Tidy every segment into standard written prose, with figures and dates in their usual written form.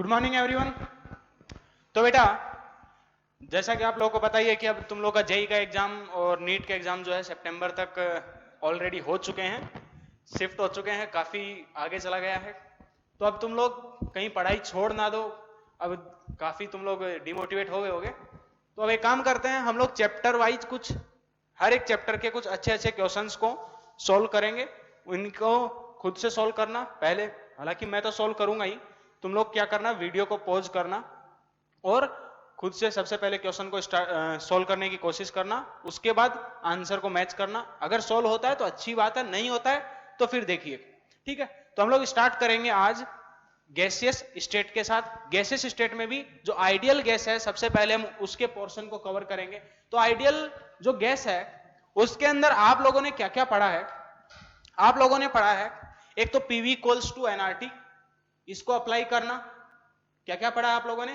Good morning everyone. तो बेटा, जैसा कि आप लोगों को पता ही है कि अब तुम लोग का जेई का एग्जाम और नीट का एग्जाम जो है सितंबर तक ऑलरेडी हो चुके हैं, शिफ्ट हो चुके हैं, काफी आगे चला गया है। तो अब तुम लोग कहीं पढ़ाई छोड़ ना दो। अब काफी तुम लोग डिमोटिवेट हो गए होगे, तो अब एक काम करते हैं, हम लोग चैप्टर वाइज कुछ हर एक चैप्टर के कुछ अच्छे अच्छे क्वेश्चंस को सोल्व करेंगे। उनको खुद से सोल्व करना पहले, हालांकि मैं तो सोल्व करूंगा ही। तुम लोग क्या करना, वीडियो को पॉज करना और खुद से सबसे पहले क्वेश्चन को सोल्व करने की कोशिश करना, उसके बाद आंसर को मैच करना। अगर सोल्व होता है तो अच्छी बात है, नहीं होता है तो फिर देखिए। ठीक है, तो हम लोग स्टार्ट करेंगे आज गैसियस स्टेट के साथ। गैसियस स्टेट में भी जो आइडियल गैस है, सबसे पहले हम उसके पोर्शन को कवर करेंगे। तो आइडियल जो गैस है उसके अंदर आप लोगों ने क्या क्या पढ़ा है? आप लोगों ने पढ़ा है एक तो पीवी इक्वल्स टू एनआरटी, इसको अप्लाई करना। क्या क्या पढ़ा आप लोगों ने?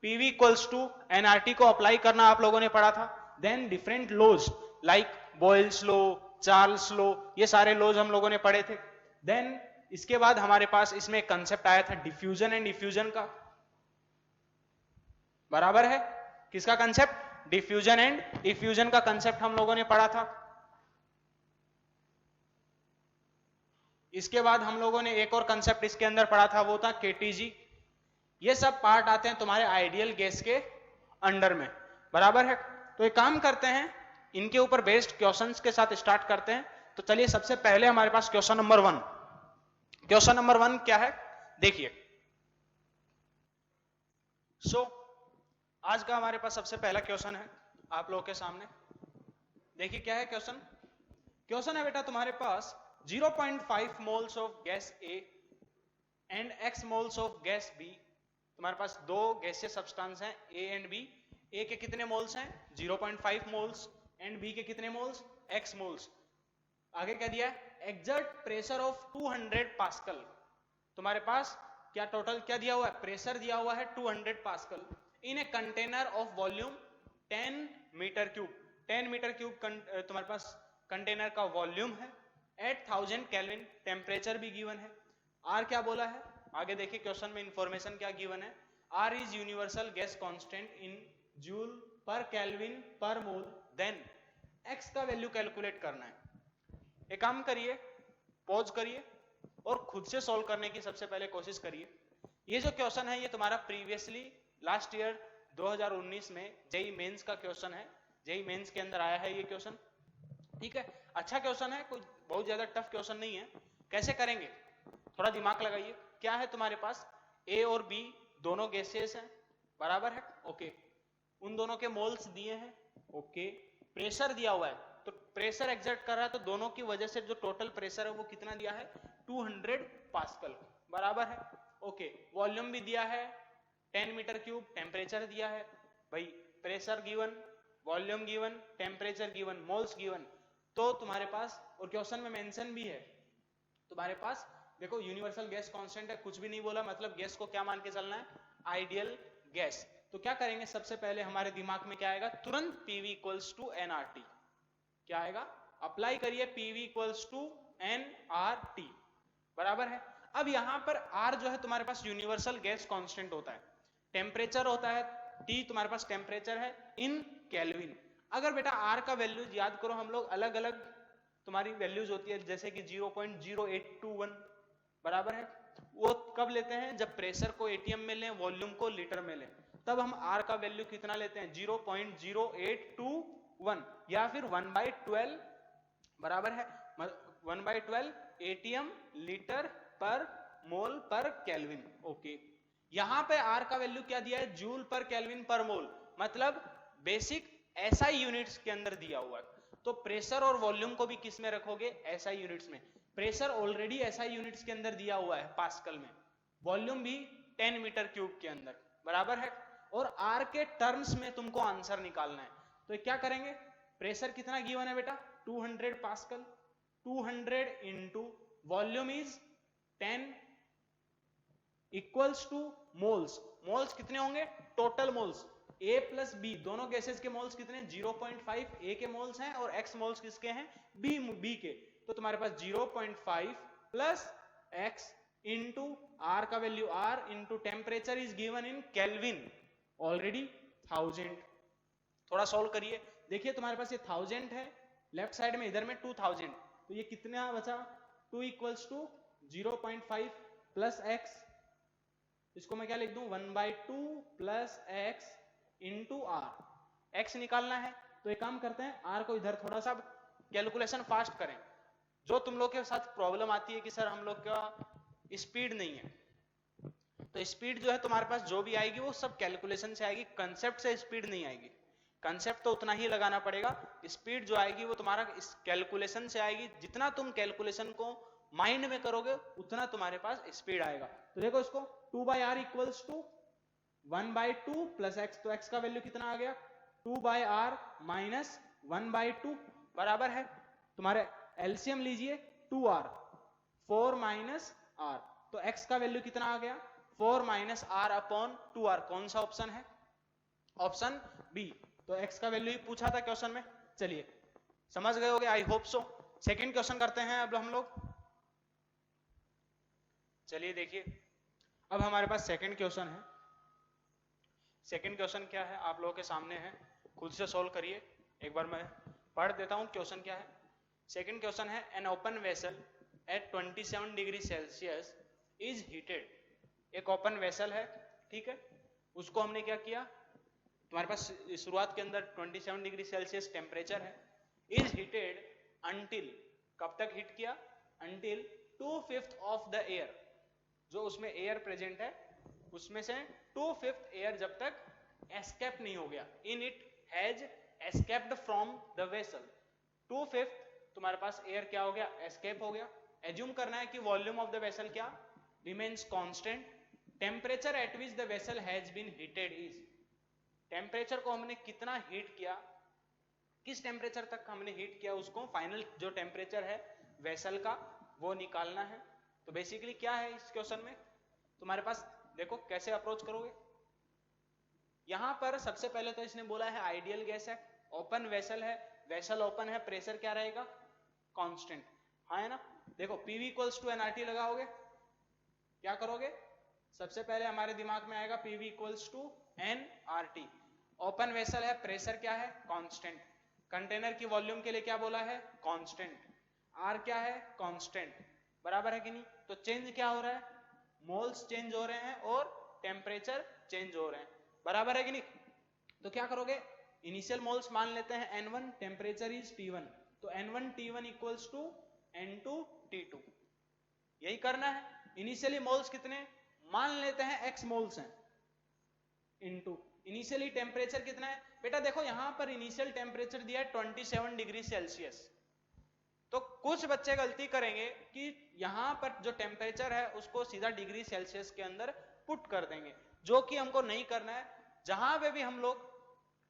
पीवी इक्वल्स टू एनआरटी को अप्लाई करना आप लोगों ने पढ़ा था। Then different laws like Boyle's law, Charles law, ये सारे लॉज हम लोगों ने पढ़े थे। देन इसके बाद हमारे पास इसमें कंसेप्ट आया था डिफ्यूजन एंड डिफ्यूजन का। बराबर है? किसका कंसेप्ट? डिफ्यूजन एंड डिफ्यूजन का कंसेप्ट हम लोगों ने पढ़ा था। इसके बाद हम लोगों ने एक और कंसेप्ट इसके अंदर पढ़ा था, वो था केटीजी। ये सब पार्ट आते हैं तुम्हारे आइडियल गैस के अंडर में। बराबर है? तो एक काम करते हैं, इनके ऊपर बेस्ड क्वेश्चंस के साथ स्टार्ट करते हैं। तो चलिए, सबसे पहले हमारे पास क्वेश्चन नंबर 1। क्वेश्चन नंबर 1 क्या है, देखिए। आज का हमारे पास सबसे पहला क्वेश्चन है आप लोगों के सामने। देखिए क्या है क्वेश्चन। क्वेश्चन है बेटा तुम्हारे पास 0.5 moles of gas A and x moles of gas B. तुम्हारे पास दो गैसीय सब्सटेंस हैं ए एंड बी। ए के कितने मोल्स हैं? 0.5 मोल्स। एंड बी के कितने मोल्स? x moles. आगे क्या दिया है? Exert pressure of 200 pascal. तुम्हारे पास क्या टोटल क्या दिया हुआ है? प्रेशर दिया हुआ है 200 pascal in a container of volume 10 metre cube. 10 metre cube तुम्हारे पास कंटेनर का वॉल्यूम है। एट 1000 केल्विन टेम्परेचर भी गिवन है। आर क्या बोला है? आगे देखिए क्वेश्चन में इंफॉर्मेशन क्या गिवन है। R is universal gas constant in joule per kelvin per mole. Then X का वैल्यू कैलकुलेट करना है। एक काम करिए, पॉज करिए और खुद से सॉल्व करने की सबसे पहले कोशिश करिए। ये जो क्वेश्चन है ये तुम्हारा प्रीवियसली लास्ट ईयर 2019 में जेई मेंस का क्वेश्चन है। जेई मेंस के अंदर आया है ये क्वेश्चन। ठीक है, अच्छा क्वेश्चन है, कोई बहुत ज्यादा टफ क्वेश्चन नहीं है। कैसे करेंगे, थोड़ा दिमाग लगाइए। क्या है तुम्हारे पास? ए और बी दोनों गैसेस हैं। बराबर है? ओके। उन दोनों के मोल्स दिए हैं। ओके। प्रेशर दिया हुआ है, तो प्रेशर एग्जर्ट कर रहा है, तो दोनों की वजह से जो टोटल प्रेशर है वो कितना दिया है? 200 पास्कल। बराबर है? ओके। वॉल्यूम भी दिया है 10 मीटर क्यूब। टेम्परेचर दिया है भाई, pressure given, volume given, temperature given, moles given. तो तुम्हारे पास, और क्वेश्चन में मेंशन भी है तुम्हारे पास, देखो यूनिवर्सल गैस कांस्टेंट है, कुछ भी नहीं बोला, मतलब गैस को क्या मान के चलना है? Ideal gas. तो क्या करेंगे, सबसे पहले हमारे दिमाग में क्या आएगा? तुरंत पीवी इक्वल्स टू एनआरटी। क्या आएगा? अप्लाई करिए पीवी इक्वल्स टू एनआरटी। बराबर है? अब यहां पर आर जो है तुम्हारे पास यूनिवर्सल गैस कांस्टेंट होता है, टेम्परेचर होता है, टी तुम्हारे पास टेम्परेचर है इन केल्विन। अगर बेटा आर का वैल्यू याद करो, हम लोग अलग अलग तुम्हारी वैल्यूज होती है, जैसे कि 0.0821। बराबर है? वो कब लेते हैं? जब प्रेशर को एटीएम में लें, वॉल्यूम को लीटर में लें, तब हम आर का वैल्यू कितना लेते हैं? 0.0821 या फिर 1/12। बराबर है? 1/12 एटीएम लीटर पर मोल पर केल्विन। ओके। यहां पे आर का वैल्यू क्या दिया है? जूल पर केल्विन पर मोल, मतलब बेसिक एसआई यूनिट्स के अंदर दिया हुआ है। तो प्रेशर और वॉल्यूम को भी किस में रखोगे? एसआई यूनिट्स में। प्रेशर ऑलरेडी एसआई यूनिट्स के अंदर दिया हुआ है पास्कल में, वॉल्यूम भी 10 मीटर क्यूब के अंदर। बराबर है? और आर के टर्म्स में तुमको आंसर निकालना है। तो क्या करेंगे? प्रेशर कितना गिवन है बेटा? 200 pascal. 200 into volume is 10 equals two moles. Moles कितने होंगे? टोटल मोल्स ए प्लस बी, दोनों गैसेस के मोल्स कितने? 0.5 ए के मोल्स हैं और एक्स मोल्स किसके हैं? बी के। तो तुम्हारे पास 0.5 प्लस एक्स इंटू आर का value R into temperature is given in kelvin already 1000। थोड़ा सॉल्व करिए, देखिए तुम्हारे पास ये 1000 है लेफ्ट साइड में, इधर में 2000, तो ये कितना बचा 2 इक्वल्स टू 0.5 प्लस एक्स, इसको मैं क्या लिख दूं 1/2 plus X into R. X निकालना है तो एक काम करते हैं आर को इधर थोड़ा सा कैलकुलेशन फास्ट करें। जो तुम लोग के साथ प्रॉब्लम आती है कि सर हम लोग का स्पीड नहीं है, तो स्पीड जो है तुम्हारे पास जो भी आएगी वो सब कैलकुलेशन से आएगी, कंसेप्ट से स्पीड नहीं आएगी। कंसेप्ट तो उतना ही लगाना पड़ेगा, स्पीड जो आएगी वो तुम्हारा इस कैलकुलेशन से आएगी। जितना तुम कैलकुलेशन को माइंड में करोगे उतना तुम्हारे पास स्पीड आएगा। तो देखो इसको 2/r equals to 1/2 plus X, तो एक्स का वैल्यू कितना आ गया 2/r माइनस 1/2 बराबर है तुम्हारे एलसीएम लीजिए 2r 4 माइनस r, तो x का वैल्यू कितना आ गया 4 माइनस r अपॉन 2r। कौन सा ऑप्शन है, ऑप्शन बी। तो x का वैल्यू ही पूछा था क्वेश्चन में। चलिए समझ गए होगे, I hope so. Second question करते हैं अब हम लोग। चलिए देखिए अब हमारे पास सेकंड क्वेश्चन है। सेकंड क्वेश्चन क्या है आप लोगों के सामने है, खुद से सोल्व करिए। एक बार मैं पढ़ देता हूं क्वेश्चन क्या है। सेकंड क्वेश्चन है an open vessel eight 27 degree Celsius is heated. एक ओपन वेसल है, ठीक है, उसको हमने क्या किया, तुम्हारे पास शुरुआत के अंदर 27 डिग्री सेल्सियस टेम्परेचर है, इज हीटेड अंटिल, कब तक हीट किया, अंटिल 2/5 ऑफ द एयर, जो उसमें एयर प्रेजेंट है उसमें से 2/5 एयर जब तक एस्केप नहीं हो गया, in it has escaped from the vessel. 2/5 तुम्हारे पास एयर क्या हो गया, एस्केप हो गया। एज्यूम करना है कि वॉल्यूम ऑफ द वेसल क्या remains constant, temperature at which the vessel has been heated is, temperature को हमने कितना हीट किया, किस टेम्परेचर तक हमने हीट किया, उसको फाइनल जो टेम्परेचर है वेसल का वो निकालना है। तो बेसिकली क्या है इस क्वेश्चन में, तुम्हारे पास देखो कैसे अप्रोच करोगे। यहां पर सबसे पहले तो इसने बोला है आइडियल गैस है, ओपन वेसल है, वेसल ओपन है, प्रेशर क्या रहेगा कांस्टेंट, हाँ है ना। देखो पीवी इक्वल्स टू एनआरटी लगाओगे, क्या करोगे, सबसे पहले हमारे दिमाग में आएगा PV equals to NRT. Open vessel है, प्रेशर क्या है कांस्टेंट, कंटेनर की वॉल्यूम के लिए क्या बोला है कांस्टेंट, आर क्या है कांस्टेंट, बराबर है कि नहीं। तो चेंज क्या हो रहा है, मोल्स चेंज हो रहे हैं और टेम्परेचर चेंज हो रहे हैं, बराबर है कि नहीं। तो क्या करोगे, इनिशियल मोल्स मान लेते हैं n1, टेम्परेचर इज T1, तो n1 T1 equals to n2 T2, यही करना है। इनिशियली मोल्स कितने मान लेते हैं x मोल्स हैं, इनटू इनिशियली टेम्परेचर कितना है बेटा, देखो यहां पर इनिशियल टेम्परेचर दिया है 27 डिग्री सेल्सियस, तो कुछ बच्चे गलती करेंगे कि यहां पर जो टेम्परेचर है उसको सीधा डिग्री सेल्सियस के अंदर पुट कर देंगे, जो कि हमको नहीं करना है। जहां पे भी हम लोग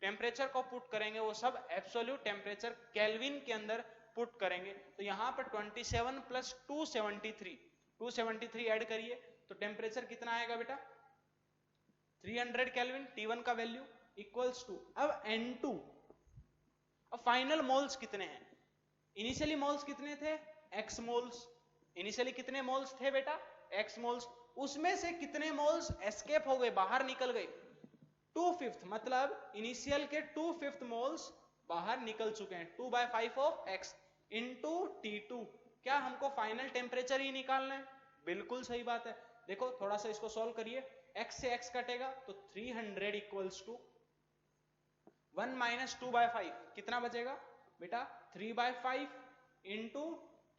टेम्परेचर को पुट करेंगे वो सब एब्सोल्यूट टेम्परेचर केल्विन के अंदर पुट करेंगे। तो यहां पर 27 प्लस 273 ऐड करिए तो टेम्परेचर कितना आएगा बेटा 300 केल्विन, T1 का वैल्यू इक्वल्स टू, अब N2, अब फाइनल मोल्स कितने हैं, इनिशियली मोल्स कितने थे x मोल्स, इनिशियली कितने मोल्स थे बेटा x मोल्स, उसमें से कितने मोल्स एस्केप हो गए बाहर निकल गए 2/5, मतलब इनिशियल के 2/5 मोल्स बाहर निकल चुके हैं, 2/5 ऑफ x इंटू T2। क्या हमको फाइनल टेम्परेचर ही निकालना है, बिल्कुल सही बात है। देखो थोड़ा सा इसको सॉल्व करिए, x से x कटेगा तो 300 इक्वल्स टू 1 माइनस 2/5 कितना बचेगा बेटा 3/5 इंटू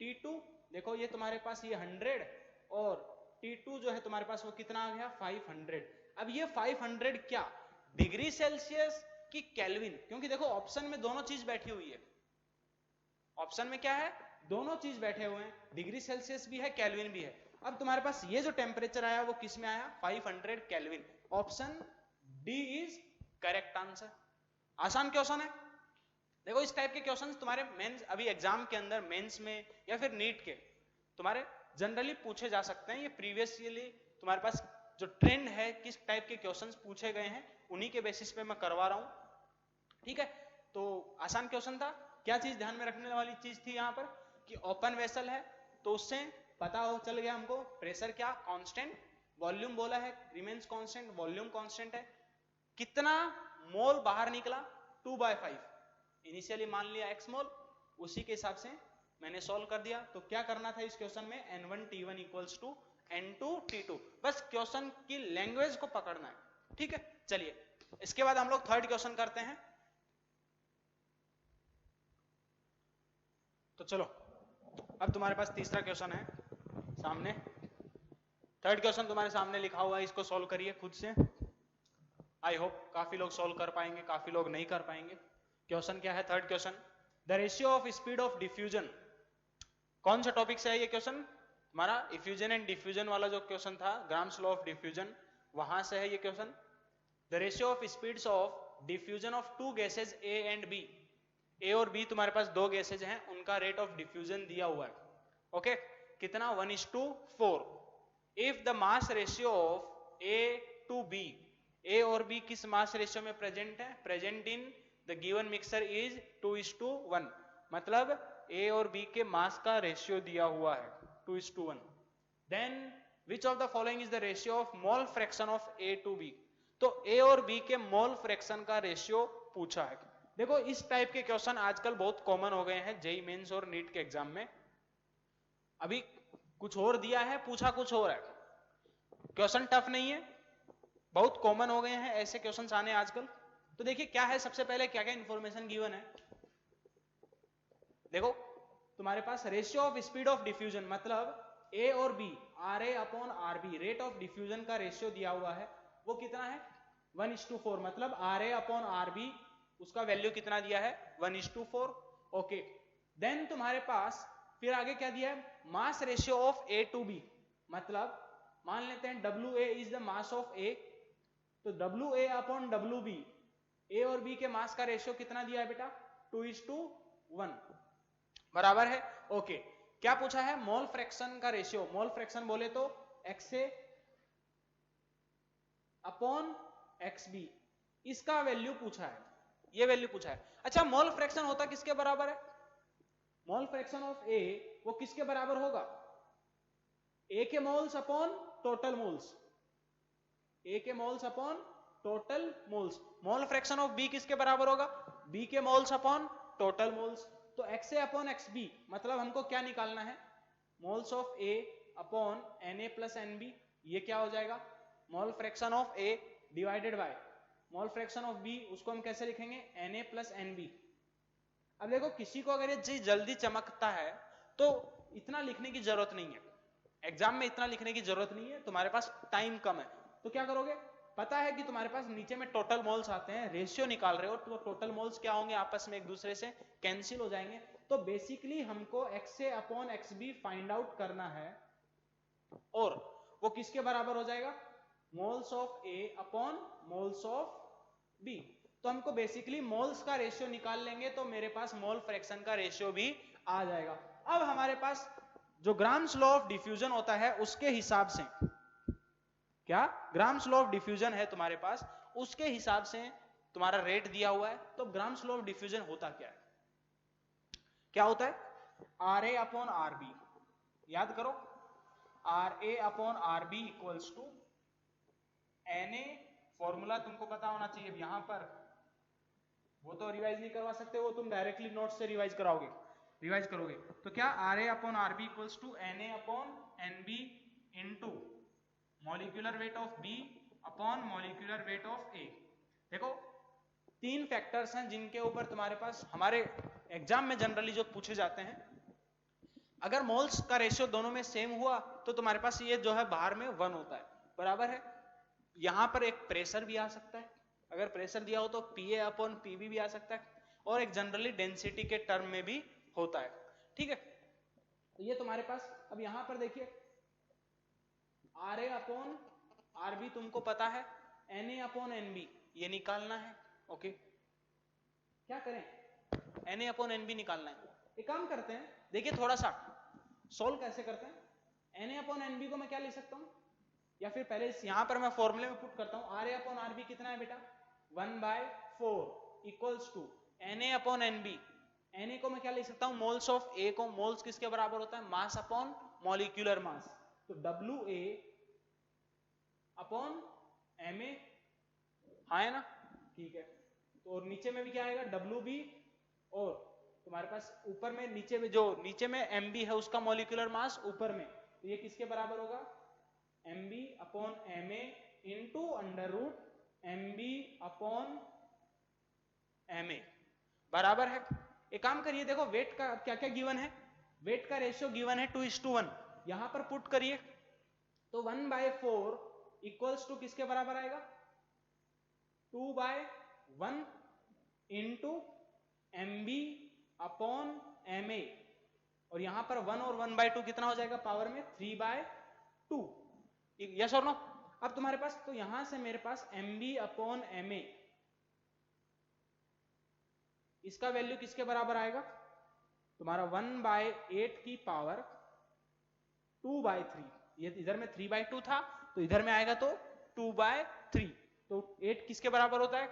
T2। देखो ये तुम्हारे पास ये 100 और T2 जो है तुम्हारे पास वो कितना आ गया 500। अब ये 500 क्या डिग्री सेल्सियस की केल्विन, क्योंकि देखो ऑप्शन में दोनों चीज बैठी हुई है, ऑप्शन में क्या है दोनों चीज बैठे हुए हैं, डिग्री सेल्सियस भी है केल्विन भी है। अब तुम्हारे पास ये जो टेम्परेचर आया वो किस में आया 500 kelvin, option D is correct answer. आसान क्वेश्चन है। देखो इस टाइप के क्वेश्चंस तुम्हारे मेंस अभी एग्जाम के अंदर मेंस में या फिर नीट के तुम्हारे जनरली पूछे जा सकते हैं। ये प्रीवियसली तुम्हारे पास जो ट्रेंड है किस टाइप के क्वेश्चंस पूछे गए हैं उन्हीं के बेसिस पे मैं करवा रहा हूं, ठीक है। तो आसान क्वेश्चन था। क्या चीज ध्यान में रखने वाली चीज थी यहाँ पर कि ओपन वेसल है तो उससे पता हो चल गया हमको प्रेशर क्या कांस्टेंट, वॉल्यूम बोला है रिमेन्स कांस्टेंट, वॉल्यूम कांस्टेंट है, कितना मोल बाहर निकला 2/5, इनिशियली मान लिया x मोल, उसी के हिसाब से मैंने सॉल्व कर दिया। तो क्या करना था इस क्वेश्चन में, N1T1 इक्वल्स टू N2T2, बस क्वेश्चन की लैंग्वेज को पकड़ना है, ठीक है। चलिए इसके बाद हम लोग थर्ड क्वेश्चन करते हैं। तो चलो अब तुम्हारे पास तीसरा क्वेश्चन है सामने, थर्ड क्वेश्चन तुम्हारे सामने लिखा हुआ है, इसको सॉल्व करिए खुद से। आई होप काफी लोग सॉल्व कर पाएंगे, काफी लोग नहीं कर पाएंगे। क्वेश्चन क्या है, third question, the ratio of speed of diffusion. कौन सा टॉपिक से है ये क्वेश्चन, हमारा इफ्यूजन एंड डिफ्यूजन वाला जो क्वेश्चन था, ग्राम्स लॉ ऑफ डिफ्यूजन, वहां से है ये question. The ratio of speeds of diffusion of two gases A and B, A और बी तुम्हारे पास दो गैसेज हैं, उनका रेट ऑफ डिफ्यूजन दिया हुआ है, ओके कितना 1:4। If the mass ratio of A to B, A और बी किस मास रेशियो में प्रेजेंट है, present in the given mixture is 2:1, मतलब ए और बी के मास का रेशियो दिया हुआ है 2:1। Then which of the following is the ratio of mole fraction of A to B, तो ए और बी के मोल फ्रैक्शन का रेशियो पूछा है। देखो इस टाइप के क्वेश्चन आजकल बहुत कॉमन हो गए हैं जेईई मेंस और नीट के एग्जाम में, अभी कुछ और दिया है पूछा कुछ और है, क्वेश्चन टफ नहीं है, बहुत कॉमन हो गए हैं ऐसे क्वेश्चन आने आजकल। तो देखिए क्या है, सबसे पहले क्या क्या इंफॉर्मेशन गिवन है, देखो तुम्हारे पास ratio of speed of diffusion, मतलब ए और B R A upon R B, rate of diffusion का रेशियो दिया हुआ है, वो कितना है 1:4, मतलब R A upon R B उसका वैल्यू कितना दिया है 1:4, ओके। देन तुम्हारे पास फिर आगे क्या दिया है, mass ratio of A to B, मतलब मान लेते हैं W A is the mass of A, तो W A upon W B, A और बी के मास का रेशियो कितना दिया है बेटा 2:1, बराबर है, ओके। क्या पूछा है, मोल फ्रैक्शन का रेशियो, मोल फ्रैक्शन बोले तो XA अपॉन XB, इसका वैल्यू पूछा है, ये वैल्यू पूछा है। अच्छा मोल फ्रैक्शन होता किसके बराबर है, मोल फ्रैक्शन ऑफ ए वो किसके बराबर होगा, ए के moles upon total moles, A के moles upon total moles. Mole fraction of B किसके बराबर होगा, बी के मोल्स अपॉन टोटल मोल्स। तो XA अपॉन XB मतलब हमको क्या निकालना है, moles of A upon Na plus NB, ये क्या हो जाएगा, mole fraction of A divided by mole fraction of B, उसको हम कैसे लिखेंगे Na प्लस NB। अब देखो किसी को अगर ये चीज जल्दी चमकता है तो इतना लिखने की जरूरत नहीं है, एग्जाम में इतना लिखने की जरूरत नहीं है, तुम्हारे पास टाइम कम है, तो क्या करोगे, पता है कि तुम्हारे पास नीचे में टोटल मोल्स आते हैं, रेशियो निकाल रहे हो तो टोटल मोल्स क्या होंगे, आपस में एक दूसरे से कैंसिल हो जाएंगे। तो बेसिकली हमको XA upon XB find out करना है, और वो किसके बराबर हो जाएगा, moles of A upon moles of B। तो हमको बेसिकली मोल्स का रेशियो निकाल लेंगे तो मेरे पास मोल फ्रैक्शन का रेशियो भी आ जाएगा। अब हमारे पास जो ग्राम्स लॉ ऑफ डिफ्यूजन होता है उसके हिसाब से, क्या ग्राम्स लॉ ऑफ डिफ्यूजन है तुम्हारे पास, उसके हिसाब से तुम्हारा रेट दिया हुआ है। तो ग्राम्स लॉ ऑफ डिफ्यूजन होता क्या है, क्या होता है, R A upon R B, याद करो R A upon R B equals to N A, formula तुमको पता होना चाहिए, यहां पर वो तो रिवाइज नहीं करवा सकते, वो तुम डायरेक्टली नोट से रिवाइज करोगे। तो क्या R A upon R B equals to N A upon N B into molecular weight of B upon molecular weight of A। देखो तीन फैक्टर्स हैं जिनके ऊपर तुम्हारे पास हमारे एग्जाम में जनरली जो पूछे जाते हैं, अगर मोल्स का रेशियो दोनों में सेम हुआ तो तुम्हारे पास ये जो है बाहर में 1 होता है, बराबर है। यहां पर एक प्रेशर भी आ सकता है, अगर प्रेशर दिया हो तो PA अपॉन PB भी आ सकता है, और एक जनरली डेंसिटी के टर्म में भी होता है, ठीक है। तो ये तुम्हारे पास, अब यहां पर देखिए R A upon R B तुमको पता है, N A upon N B ये निकालना है, ओके। क्या करें, N A upon N B निकालना है, एक काम करते हैं, देखिए थोड़ा सा सोल्व कैसे करते हैं। N A upon N B को मैं क्या लिख सकता हूं, या फिर पहले यहां पर मैं फॉर्मूले में पुट करता हूं, R A upon R B कितना है बेटा 1/4 equals to N A upon N B, N A को मैं क्या लिख सकता हूं, मोल्स ऑफ ए को, मोल्स किसके बराबर होता है, मास अपॉन मॉलिक्यूलर मास, तो WA अपॉन MA, हाँ है ना, ठीक है। तो और नीचे में भी क्या आएगा, WB, और तुम्हारे पास ऊपर में नीचे में जो नीचे में MB है उसका मॉलिक्यूलर मास ऊपर में, तो ये किसके बराबर होगा, MB upon MA into under root MB upon MA बराबर है। एक काम करिए, देखो वेट का क्या क्या गिवन है, वेट का रेशियो गिवन है 2:1, यहां पर पुट करिए तो 1/4 इक्वल्स टू किसके बराबर आएगा, 2/1 इंटू MB अपॉन MA, और यहां पर 1 और 1/2 कितना हो जाएगा, पावर में 3/2, यस और नो। अब तुम्हारे पास तो यहां से मेरे पास MB अपॉन MA इसका वैल्यू किसके बराबर आएगा, तुम्हारा 1/8 की पावर 2/3, ये इधर में 3/2 था तो इधर में आएगा तो 2/3, तो 8 किसके बराबर होता है,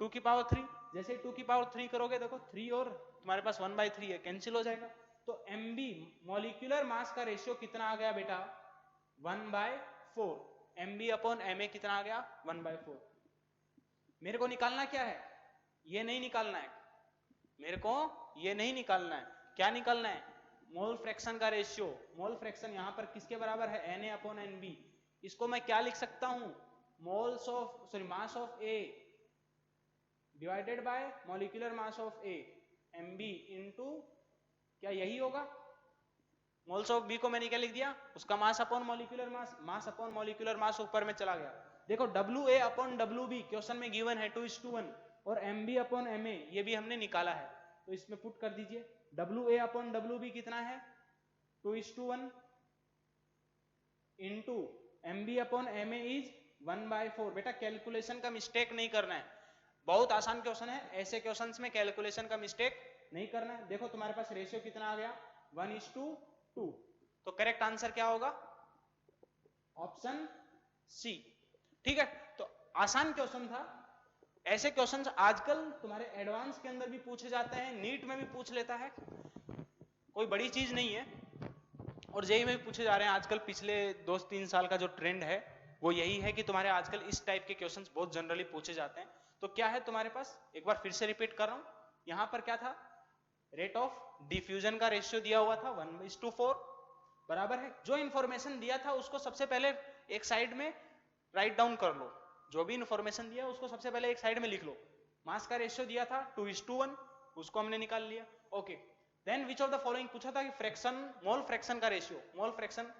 2 की पावर 3, जैसे 2 की पावर 3 करोगे देखो 3 और तुम्हारे पास 1/3 है, कैंसिल हो जाएगा। तो MB मॉलिक्यूलर मास का रेशियो कितना आ गया बेटा, 1/4, MB अपॉन MA कितना आ गया, 1/4। मेरे को निकालना क्या है, ये नहीं निकालना है, मेरे को ये नहीं निकालना है, क्या निकालना है, मोल फ्रैक्शन का रेशियो। मोल फ्रैक्शन यहां पर किसके बराबर है, Na अपॉन NB, इसको मैं क्या लिख सकता हूं, moles of mass of A divided bye molecular mass of A, MB into, क्या यही होगा, मोल्स ऑफ B को मैंने क्या लिख दिया, उसका मास अपॉन मॉलिक्यूलर मास, मास अपॉन मॉलिक्यूलर मास ऊपर में चला गया। देखो WA अपॉन WB क्वेश्चन में गिवन है 2:1, और MB अपॉन MA ये भी हमने निकाला है, तो इसमें पुट कर दीजिए, WA अपॉन WB कितना है 2:1 into MB upon MA is 1/4। बेटा कैलकुलेशन का मिस्टेक नहीं करना है, बहुत आसान क्वेश्चन है, ऐसे क्वेश्चंस में कैलकुलेशन का मिस्टेक नहीं करना है। देखो तुम्हारे पास रेशियो कितना आ गया, 1:2, तो करेक्ट आंसर क्या होगा, ऑप्शन सी, ठीक है। तो आसान क्वेश्चन था, ऐसे क्वेश्चंस आजकल तुम्हारे एडवांस के अंदर भी पूछे जाते हैं, नीट में भी पूछ लेता है, कोई बड़ी चीज नहीं है, और जेईई में भी पूछे जा रहे हैं आजकल। पिछले 2-3 साल का जो ट्रेंड है वो यही है कि तुम्हारे आजकल इस टाइप के क्वेश्चंस बहुत जनरली पूछे जाते हैं। तो क्या है तुम्हारे पास, एक बार फिर से रिपीट कर रहा हूं, यहां पर क्या था, रेट ऑफ डिफ्यूजन का रेशियो दिया हुआ था 1:4 बराबर है। जो इंफॉर्मेशन दिया था उसको सबसे पहले एक साइड में राइट डाउन कर लो, जो भी इंफॉर्मेशन दिया उसको सबसे पहले एक साइड में लिख लो। मास का रेशियो दिया था 2:1, उसको हमने निकाल लिया, okay. Then which of the following पूछा था कि फ्रैक्शन, मोल फ्रैक्शन का रेशियो, मोल फ्रैक्शन,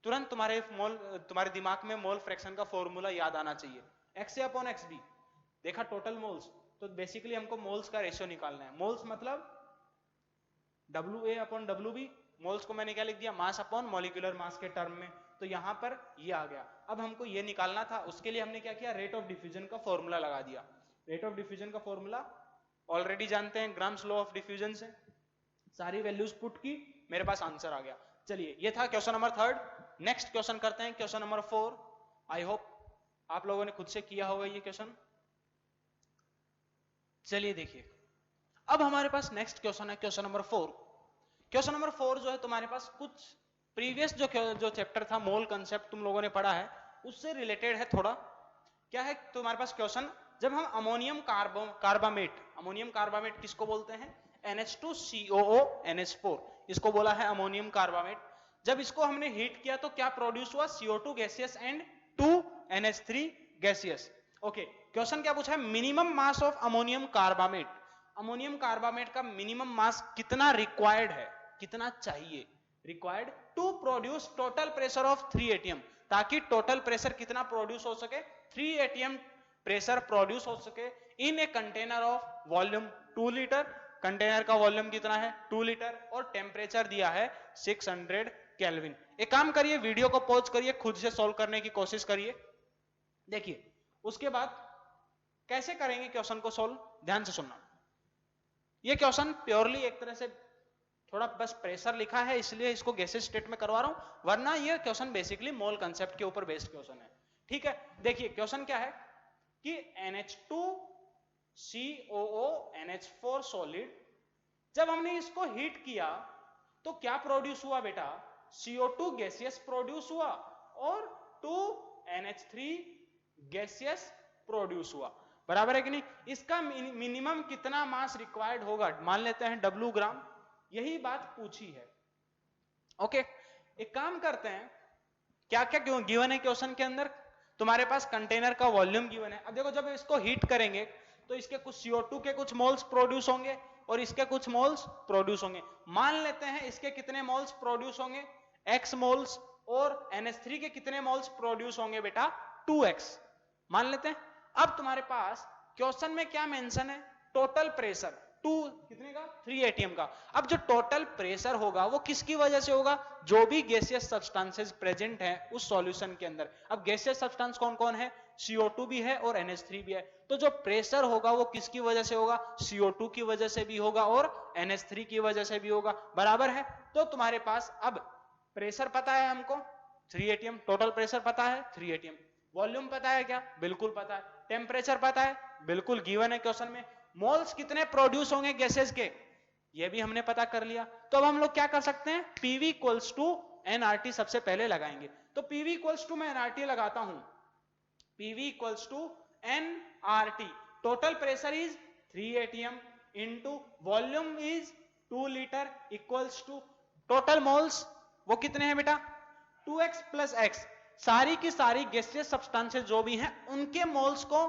तुरंत तुम्हारे दिमाग में मोल फ्रैक्शन का फॉर्मूला याद आना चाहिए, XA अपॉन XB, देखा टोटल मोल्स, तो बेसिकली हमको मोल्स का रेशियो निकालना है। मोल्स मतलब WA अपॉन WB, मोल्स को मैंने क्या लिख दिया, मास अपॉन मॉलिक्यूलर मास के टर्म में, तो यहां पर ये आ गया। अब हमको ये निकालना था, उसके लिए हमने क्या किया, रेट ऑफ डिफ्यूजन का फॉर्मूला लगा दिया। रेट ऑफ डिफ्यूजन का फॉर्मूला ऑलरेडी जानते हैं, ग्राम्स लॉ ऑफ डिफ्यूजन से सारी वैल्यूज पुट की, मेरे पास आंसर आ गया। चलिए ये था क्वेश्चन नंबर 3। नेक्स्ट क्वेश्चन करते हैं, क्वेश्चन नंबर 4। आई होप आप लोगों ने खुद से किया होगा ये क्वेश्चन। चलिए देखिए, अब हमारे पास नेक्स्ट क्वेश्चन है क्वेश्चन नंबर 4। क्वेश्चन नंबर 4 जो है तुम्हारे पास कुछ प्रीवियस जो चैप्टर था, मोल कंसेप्ट तुम लोगों ने पढ़ा है, उससे रिलेटेड है थोड़ा। क्या है तुम्हारे पास क्वेश्चन, जब हम अमोनियम कार्बामेट, अमोनियम कार्बामेट किसको बोलते हैं, NH2COO NH4, इसको बोला है अमोनियम कार्बामेट। जब इसको हमने हीट किया तो क्या प्रोड्यूस हुआ, CO2 gaseous and 2NH3 gaseous. Okay, question क्या पूछा है, minimum mass of ammonium carbamate, ammonium carbamate का मिनिमम मास कितना रिक्वायर्ड है, कितना चाहिए, required to produce total pressure of 3 atm, ताकि टोटल प्रेशर कितना प्रोड्यूस हो सके, 3 atm प्रेशर प्रोड्यूस हो सके in a container of volume 2 litre. Container का वॉल्यूम कितना है 2 लीटर, और टेम्परेचर दिया है 600 केल्विन। एक काम करिए, वीडियो को पॉज करिए, खुद से सॉल्व करने की कोशिश करिए। देखिए उसके बाद कैसे करेंगे क्वेश्चन को सॉल्व, ध्यान से सुनना। ये क्वेश्चन प्योरली एक तरह से थोड़ा बस प्रेशर लिखा है इसलिए इसको गैसेस स्टेट में करवा रहा हूं, वरना ये क्वेश्चन बेसिकली मोल कंसेप्ट के ऊपर बेस्ड क्वेश्चन है, ठीक है। देखिए क्वेश्चन क्या है कि NH2COO NH4 सॉलिड, जब हमने इसको हीट किया तो क्या प्रोड्यूस हुआ बेटा, CO2 गैसियस प्रोड्यूस हुआ और 2 NH3 गैसियस प्रोड्यूस हुआ, बराबर है कि नहीं। इसका मिनिमम कितना मास रिक्वायर्ड होगा, मान लेते हैं W ग्राम, यही बात पूछी है। ओके, एक काम करते हैं, क्या क्या क्यों गिवन है क्वेश्चन के अंदर, तुम्हारे पास कंटेनर का वॉल्यूम गिवन है। अब देखो जब इसको हीट करेंगे तो इसके कुछ CO2 के कुछ मोल्स प्रोड्यूस होंगे और इसके कुछ मोल्स प्रोड्यूस होंगे। मान लेते हैं इसके कितने मोल्स प्रोड्यूस होंगे, x मोल्स, और NH3 के कितने मोल्स प्रोड्यूस होंगे बेटा, 2x मान लेते हैं। अब तुम्हारे पास क्वेश्चन में क्या मेंशन है, टोटल प्रेशर 2 कितने का, 3 ATM का। अब जो टोटल प्रेशर होगा वो किसकी वजह से होगा, जो भी गैसियस सब्सटेंसेस प्रेजेंट है उस सॉल्यूशन के अंदर। अब गैसियस सब्सटेंस कौन कौन है, CO2 भी है और NH3 भी है, तो जो प्रेशर होगा वो किसकी वजह से होगा, CO2 की वजह से भी होगा और NH3 की वजह से भी होगा, बराबर है। तो तुम्हारे पास अब प्रेशर पता है हमको 3 ATM, टोटल प्रेशर पता है 3 ATM, वॉल्यूम पता है क्या, बिल्कुल पता है, टेम्परेचर पता है, बिल्कुल गिवन है क्वेश्चन में, मोल्स कितने प्रोड्यूस होंगे गैसेस के, ये भी हमने पता कर लिया। तो अब हम लोग क्या कर सकते हैं, PV इक्वल्स टू nRT सबसे पहले लगाएंगे। तो PV इक्वल्स टू मैं nRT लगाता हूं, PV equals to nRT, total pressure is 3 ATM into volume is 2 litre equals to total moles वो कितने हैं बेटा, 2x प्लस x, सारी की सारी गैसियस सब्सटेंसेस जो भी हैं उनके मोल्स को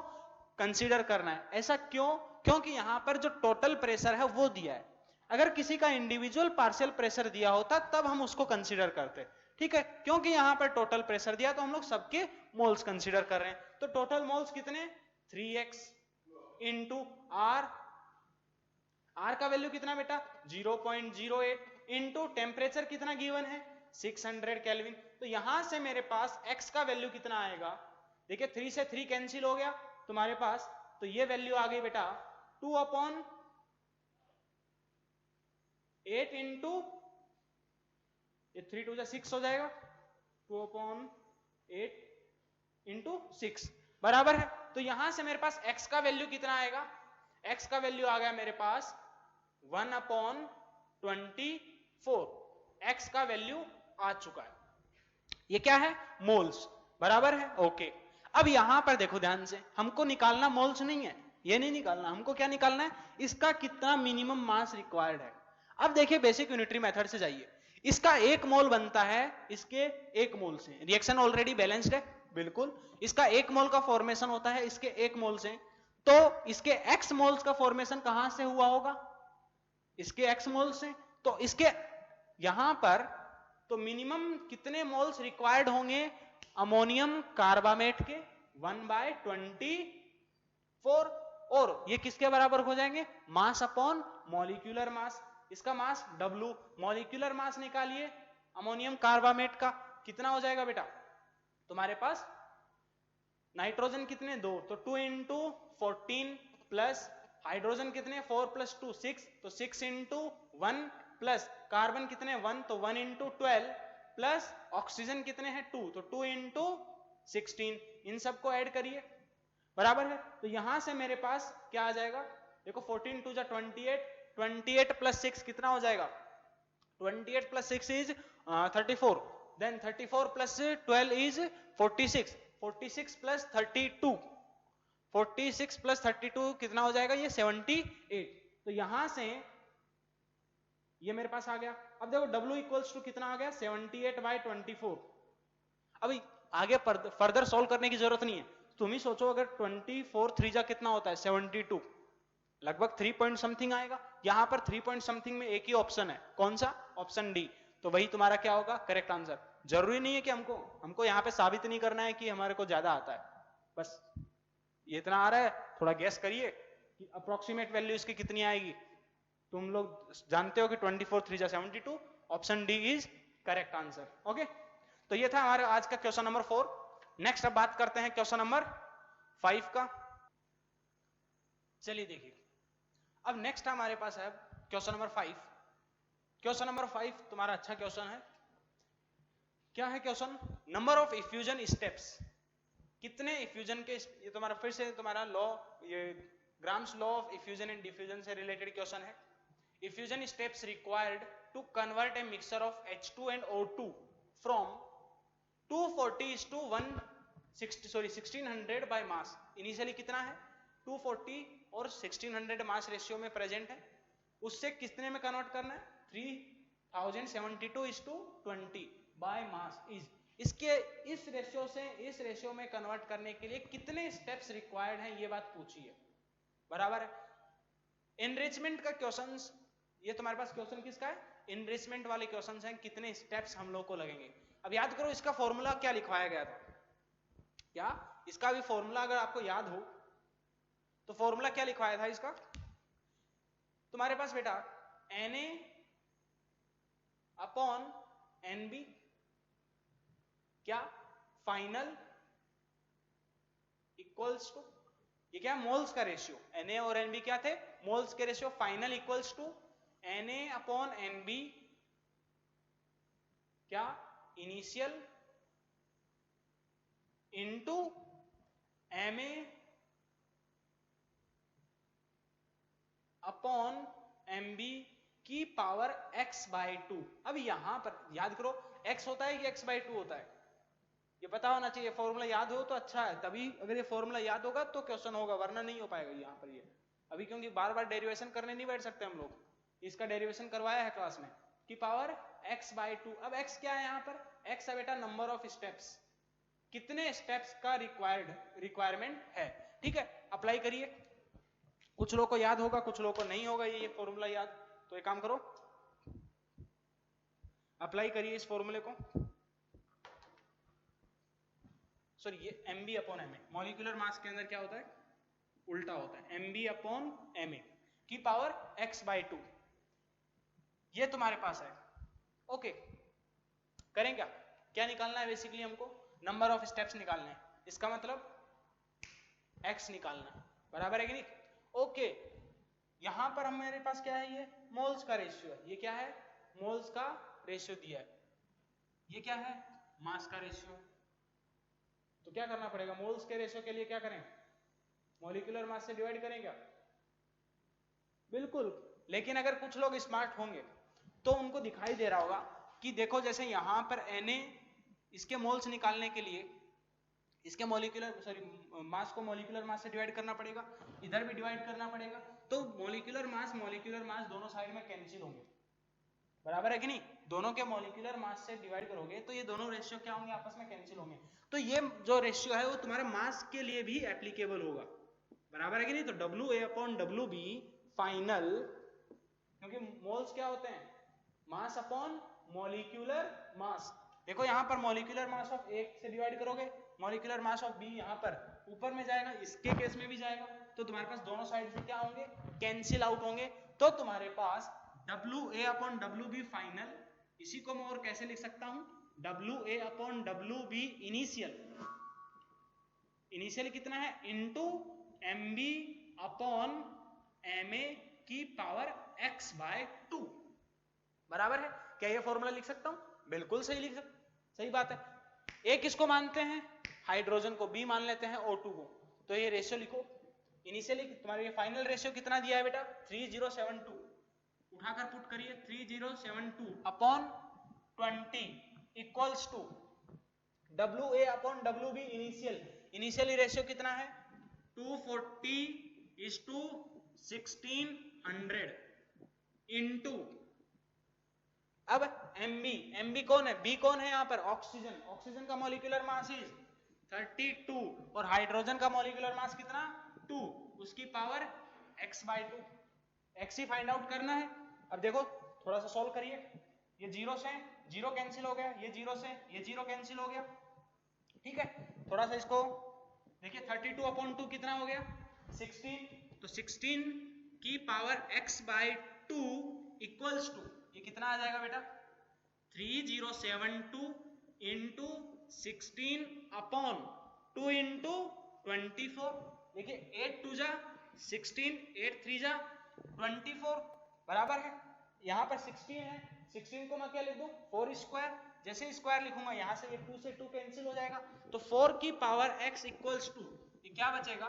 कंसीडर करना है। ऐसा क्यों, क्योंकि यहां पर जो टोटल प्रेशर है वो दिया है, अगर किसी का इंडिविजुअल पार्शियल प्रेशर दिया होता तब हम उसको कंसीडर करते, ठीक है, क्योंकि यहां पर टोटल प्रेशर दिया तो हम लोग सबके मोल्स कंसीडर कर रहे हैं। तो टोटल मोल्स कितने, 3x इंटू r, r का वैल्यू कितना बेटा 0.08 इंटू टेम्परेचर कितना गिवन है 600 केल्विन। तो यहां से मेरे पास x का वैल्यू कितना आएगा, देखिए 3 से 3 कैंसिल हो गया तुम्हारे पास, तो ये वैल्यू आ गई बेटा 2/8 इंटू, ये 3 2 6 हो जाएगा, 2/8 इंटू 6 बराबर है। तो यहां से मेरे पास x का वैल्यू कितना आएगा, x का वैल्यू आ गया मेरे पास 1/24, x का वैल्यू आ चुका है, ये क्या है मोल्स, बराबर है। ओके, अब यहां पर देखो ध्यान से, हमको निकालना मोल्स नहीं है, ये नहीं निकालना, हमको क्या निकालना है, इसका कितना मिनिमम मास रिक्वायर्ड है। अब देखिए बेसिक यूनिटरी मेथड से जाइए, इसका 1 मोल बनता है इसके 1 मोल से, रिएक्शन ऑलरेडी बैलेंस्ड है, बिल्कुल, इसका 1 मोल का फॉर्मेशन होता है इसके 1 मोल से, तो इसके x मोल्स का फॉर्मेशन कहां से हुआ होगा, इसके x मोल से, तो इसके यहां पर तो मिनिमम कितने मोल्स रिक्वायर्ड होंगे अमोनियम कार्बामेट के 1/24, और ये किसके बराबर हो जाएंगे, मास अपॉन मॉलिक्यूलर मास, इसका मास W, मॉलिक्यूलर मास निकालिए अमोनियम कार्बामेट का, कितना हो जाएगा बेटा तुम्हारे पास, नाइट्रोजन कितने 2, तो 2 इंटू 14 प्लस हाइड्रोजन कितने 4 प्लस 2 6, तो 6 इंटू 1 प्लस कार्बन कितने 1, तो 1 इंटू 12 प्लस ऑक्सीजन कितने हैं 2, तो 2 इंटू 16, इन सबको ऐड करिए, बराबर है। तो यहां से मेरे पास क्या आ जाएगा, देखो 14 2 28, 28 प्लस 6 कितना हो जाएगा, 28 प्लस 6 इज 34, देन 34 प्लस 12 इज 46, 46 प्लस 32, 46 प्लस 32 कितना हो जाएगा, ये 78, तो यहां से ये मेरे पास आ गया। अब देखो W इक्वल्स टू कितना आ गया 78/24। अब आगे फर्दर सॉल्व करने की जरूरत नहीं है, तुम ही सोचो अगर 24 3 जा कितना होता है 72, लगभग 3 पॉइंट समथिंग आएगा, यहां पर 3 पॉइंट समथिंग में एक ही ऑप्शन है, कौन सा, ऑप्शन डी, तो वही तुम्हारा क्या होगा करेक्ट आंसर। जरूरी नहीं है कि हमको यहाँ पे साबित नहीं करना है कि हमारे को ज्यादा आता है, बस ये इतना आ रहा है, थोड़ा गैस करिए कि अप्रोक्सीमेट वैल्यू इसकी कितनी आएगी। तुम लोग जानते हो कि 24 3 जा 72, option D is correct answer. Okay, तो ये था हमारा आज का क्वेश्चन नंबर 4। नेक्स्ट अब बात करते हैं क्वेश्चन नंबर 5 का। चलिए देखिए, अब नेक्स्ट हमारे पास है क्वेश्चन नंबर 5। क्वेश्चन नंबर 5 तुम्हारा अच्छा क्वेश्चन है। क्या है question, number of effusion steps, कितने इफ्यूजन के, ये तुम्हारा फिर से तुम्हारा लॉ, ये grams law of effusion and diffusion से रिलेटेड क्वेश्चन है। Effusion steps required to convert a mixture of H2 and O2 from 1600 by mass. Initially कितना है 240 और 1600 मास रेशियो में प्रेजेंट है, उससे कितने में कन्वर्ट करना है 3072:20 बाय मास इज. इसके इस रेशियो से इस रेशियो में कन्वर्ट करने के लिए कितने स्टेप्स रिक्वायर्ड हैं ये बात पूछी है. बराबर है. एनरिचमेंट का क्वेश्चंस, ये तुम्हारे पास क्वेश्चन किसका है, एनरिचमेंट वाले क्वेश्चंस हैं, कितने स्टेप्स हम लोग को लगेंगे. अब याद करो इसका फॉर्मूला क्या लिखवाया गया था, क्या इसका भी फॉर्मूला अगर आपको याद हो तो फॉर्मूला क्या लिखवाया था इसका तुम्हारे पास बेटा, Na/Nb क्या फाइनल इक्वल्स टू, ये क्या मोल्स का रेशियो, Na और Nb क्या थे मोल्स के ratio, final equals to Na/Nb क्या इनिशियल इनटू Ma/Mb की पावर x/2. अब यहां पर याद करो x होता है कि x/2 होता है, ये पता होना चाहिए. फॉर्मूला याद हो तो अच्छा है, तभी अगर ये फॉर्मूला याद होगा तो क्वेश्चन होगा, वरना नहीं हो पाएगा यहाँ पर. ये अभी क्योंकि बार बार डेरिवेशन करने नहीं बैठ सकते हम लोग, इसका डेरिवेशन करवाया है क्लास में की पावर x/2. अब x क्या है यहाँ पर, x है बेटा नंबर ऑफ स्टेप्स, कितने स्टेप्स का रिक्वायरमेंट है. ठीक है, अप्लाई करिए. कुछ लोगों को याद होगा, कुछ लोगों को नहीं होगा ये फॉर्मूला याद, तो एक काम करो अप्लाई करिए इस फॉर्मूले को. सॉरी ये Mb/Ma, मॉलिक्यूलर मास के अंदर क्या होता है उल्टा होता है, Mb/Ma की पावर x/2. ये तुम्हारे पास है. ओके, करें क्या, क्या निकालना है बेसिकली हमको, नंबर ऑफ स्टेप्स निकालने हैं, इसका मतलब x निकालना है. बराबर है कि नहीं. ओके, यहां पर हमारे पास क्या है, ये मोल्स का रेशियो है. ये क्या है मोल्स का रेशियो दिया है, ये क्या है मास का रेशियो. तो क्या करना पड़ेगा, मोल्स के रेशियो के लिए क्या करें, मॉलिक्यूलर मास से डिवाइड करें क्या, बिल्कुल. लेकिन अगर कुछ लोग स्मार्ट होंगे तो उनको दिखाई दे रहा होगा कि देखो जैसे यहां पर Na, इसके मोल्स निकालने के लिए इसके मास को मॉलिक्यूलर मास से डिवाइड करना पड़ेगा, इधर भी डिवाइड करना पड़ेगा, तो मॉलिक्यूलर मास दोनों साइड में कैंसिल होंगे. बराबर है कि नहीं, दोनों के मॉलिक्यूलर मास से डिवाइड करोगे तो ये दोनों रेशियो क्या होंगे, आपस में कैंसिल होंगे. तो ये जो रेशियो है वो तुम्हारे मास के लिए भी एप्लीकेबल होगा. बराबर है कि नहीं. तो W/W भी फाइनल, क्योंकि मोल्स क्या होते हैं मास अपॉन मॉलिक्यूलर मास. देखो यहां पर मॉलिक्यूलर मास ऑफ A से डिवाइड करोगे, मॉलिक्यूलर मास ऑफ B यहां पर ऊपर में जाएगा, इसके केस में भी जाएगा, तो तुम्हारे पास दोनों साइड से क्या होंगे कैंसिल आउट होंगे. तो तुम्हारे पास WA/WB फाइनल, इसी को मैं और कैसे लिख सकता हूं, WA/WB इनिशियल कितना है इनटू Mb/Ma की पावर x/2. बराबर है. क्या ये फॉर्मूला लिख सकता हूं, बिल्कुल सही लिख सकता, सही बात है. ए किसको मानते हैं, हाइड्रोजन को, B मान लेते हैं O2 को. तो ये रेशियो लिखो, इनिशियली तुम्हारे ये फाइनल रेशियो कितना दिया है बेटा 3072, उठाकर पुट करिए 3072/20 equals to WA/WB initially ratio कितना है 240:1600 इनटू, अब Mb कौन है, B कौन है यहाँ पर ऑक्सीजन का मॉलिक्यूलर मास इज 32 और हाइड्रोजन का मॉलिक्यूलर मास कितना 2, उसकी पावर x/2. x ही फाइंड आउट करना है. अब देखो थोड़ा सा सॉल्व करिए, ये जीरो से जीरो कैंसिल हो गया, ये जीरो से ये जीरो कैंसिल हो गया. ठीक है, थोड़ा सा इसको देखिए 32/2 कितना हो गया 16, तो 16 की पावर x/2 इक्वल्स टू, ये कितना आ जाएगा बेटा 3072 इंटू 16/2 इंटू 24. देखिए 8 2 जा 16, 8 3 जा 24, बराबर है. यहाँ पर 16 है, 16 को मैं क्या लिख दूं 4 स्क्वायर. जैसे स्क्वायर लिखूंगा यहाँ से ये 2 से 2 कैंसिल हो जाएगा, तो 4 की पावर x इक्वल्स टू, ये क्या बचेगा,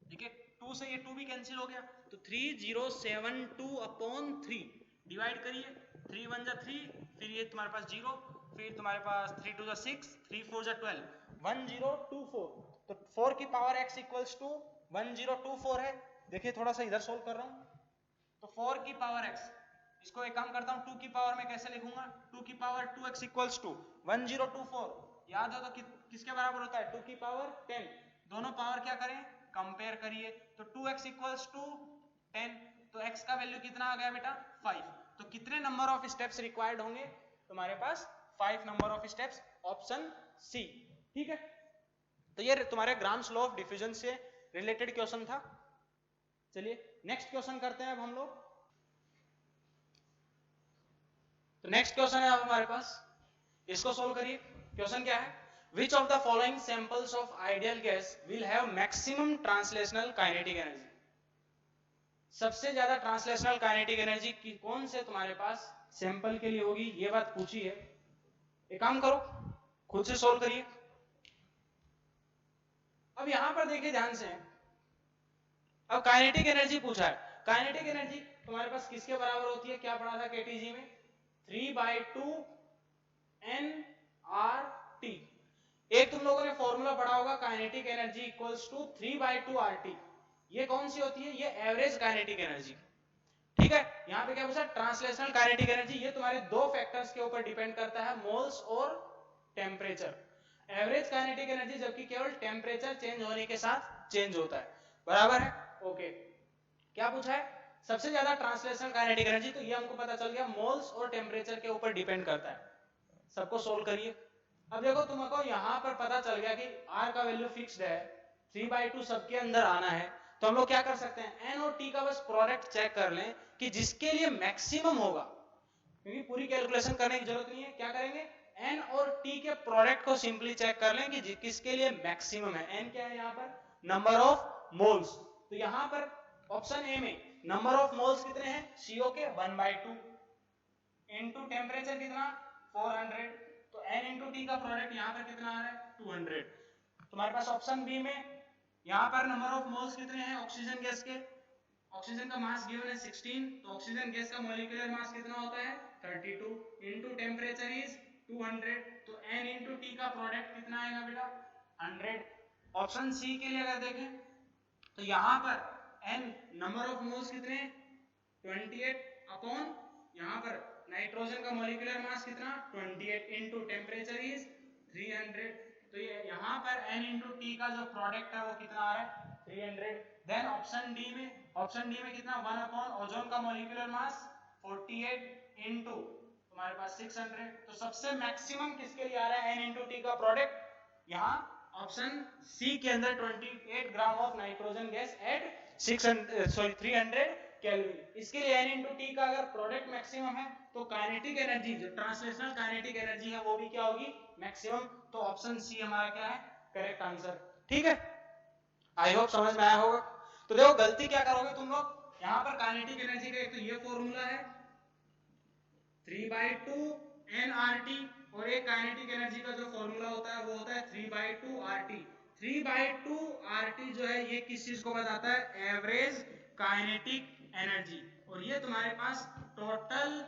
देखिए 2 से ये 2 भी कैंसिल हो गया, तो 3072/3 डिवाइड करिए 3 1 जा 3, फिर ये तुम्हारे पास 0, फिर तुम्हारे पास 3 2 जा 6, 3 4 जा 12, 1024। तो 4 की पावर x इक्वल्स टू 1024 है। देखिए थोड़ा सा इधर सोल्व कर रहा हूं, तो 4 की पावर x, इसको एक काम करता हूं 2 की पावर में कैसे लिखूंगा, 2 की पावर 2x इक्वल्स टू 1024, याद हो तो किसके बराबर होता है, 2 की पावर 10। दोनों पावर क्या करें, कंपेयर करिए, तो 2x इक्वल्स टू 10, तो x का वैल्यू कितना आ गया बेटा 5। तो कितने नंबर ऑफ स्टेप्स रिक्वायर्ड होंगे, तुम्हारे पास 5 number of steps, option C. ठीक है, तो ये तुम्हारे ग्राम्स लॉ ऑफ डिफ्यूजन से रिलेटेड क्वेश्चन था। चलिए नेक्स्ट क्वेश्चन करते हैं अब हम लोग। तो नेक्स्ट क्वेश्चन है अब हमारे पास, इसको सोल्व करिए। क्वेश्चन क्या है, which of the following samples of ideal gas will have maximum translational kinetic energy? सबसे ज्यादा ट्रांसलेशनल काइनेटिक एनर्जी की कौन से तुम्हारे पास सैंपल के लिए होगी, ये बात पूछी है। एक काम करो, खुद से सोल्व करिए। अब यहां पर देखिए ध्यान से, अब काइनेटिक एनर्जी पूछा है। काइनेटिक एनर्जी तुम्हारे पास किसके बराबर होती है, क्या पढ़ा था केटीजी में, 3/2 nRT। एक तुम लोगों ने फॉर्मूला पढ़ा होगा, kinetic energy equals to 3/2 RT। ये कौन सी होती है, ये एवरेज काइनेटिक एनर्जी। ठीक है, यहां पे क्या पूछा, ट्रांसलेशनल काइनेटिक एनर्जी। ये तुम्हारे दो फैक्टर्स के ऊपर डिपेंड करता है, मोल्स और टेम्परेचर। एवरेज काइनेटिक एनर्जी जबकि केवल टेम्परेचर चेंज होने के साथ चेंज होता है, बराबर है। ओके, क्या पूछा है, सबसे ज्यादा ट्रांसलेशनल काइनेटिक एनर्जी, तो ये हमको पता चल गया मोल्स और टेम्परेचर के ऊपर डिपेंड करता है। सबको सोल्व करिए। अब देखो तुमको यहां पर पता चल गया कि R का वैल्यू फिक्स्ड है, 3/2 सबके अंदर आना है, तो हम लोग क्या कर सकते हैं, N और T का बस प्रोडक्ट चेक कर लें कि जिसके लिए मैक्सिमम होगा, क्योंकि पूरी कैलकुलेशन करने की जरूरत नहीं है। क्या करेंगे, N और T के प्रोडक्ट को सिंपली चेक कर लें कि किसके लिए मैक्सिमम है। N क्या है यहाँ पर, नंबर ऑफ मोल्स। तो यहाँ पर ऑप्शन ए में नंबर ऑफ मोल्स कितने हैं, CO के 1/2 इनटू टेम्परेचर कितना 400, तो N इंटू T का प्रोडक्ट यहाँ पर कितना आ रहा है 200। तुम्हारे पास ऑप्शन बी में यहाँ पर नंबर ऑफ मोल्स कितने हैं ऑक्सीजन गैस के, ऑक्सीजन का मास गिवन है 16, तो ऑक्सीजन गैस का मॉलिक्यूलर मास कितना होता है 32 इनटू टेम्परेचर इज 200, तो N इंटू T का प्रोडक्ट कितना आएगा बेटा 100। ऑप्शन सी के लिए अगर देखें तो यहाँ पर N नंबर ऑफ मोल्स कितने 28 अपॉन यहाँ पर नाइट्रोजन का मॉलिक्यूलर मास कितना 28 इनटू टेम्परेचर इज 300, तो ये यहाँ पर N इंटू T का जो प्रोडक्ट है वो कितना आ रहा है 300। देन ऑप्शन डी में कितना 1 अपॉन ओजोन का मॉलिक्यूलर मास 48 इनटू तुम्हारे पास 600, तो सबसे मैक्सिमम किसके लिए आ रहा है N इंटू T का प्रोडक्ट, यहाँ ऑप्शन सी के अंदर 28 gram of nitrogen gas at 300 kelvin. इसके लिए N इंटू T का अगर प्रोडक्ट मैक्सिमम है तो काइनेटिक एनर्जी, जो ट्रांसलेशनल काइनेटिक एनर्जी है वो भी क्या होगी मैक्सिमम, तो ऑप्शन सी हमारा क्या है करेक्ट आंसर। ठीक है, आई होप समझ में आया होगा। तो देखो गलती क्या करोगे तुम लोग, यहाँ पर काइनेटिक एनर्जी का एक तो ये फॉर्मूला है 3/2 nRT, और एक काइनेटिक एनर्जी का जो फॉर्मूला होता है वो होता है 3/2 RT। 3/2 RT जो है ये किस चीज को बताता है, एवरेज काइनेटिक एनर्जी, और ये तुम्हारे पास टोटल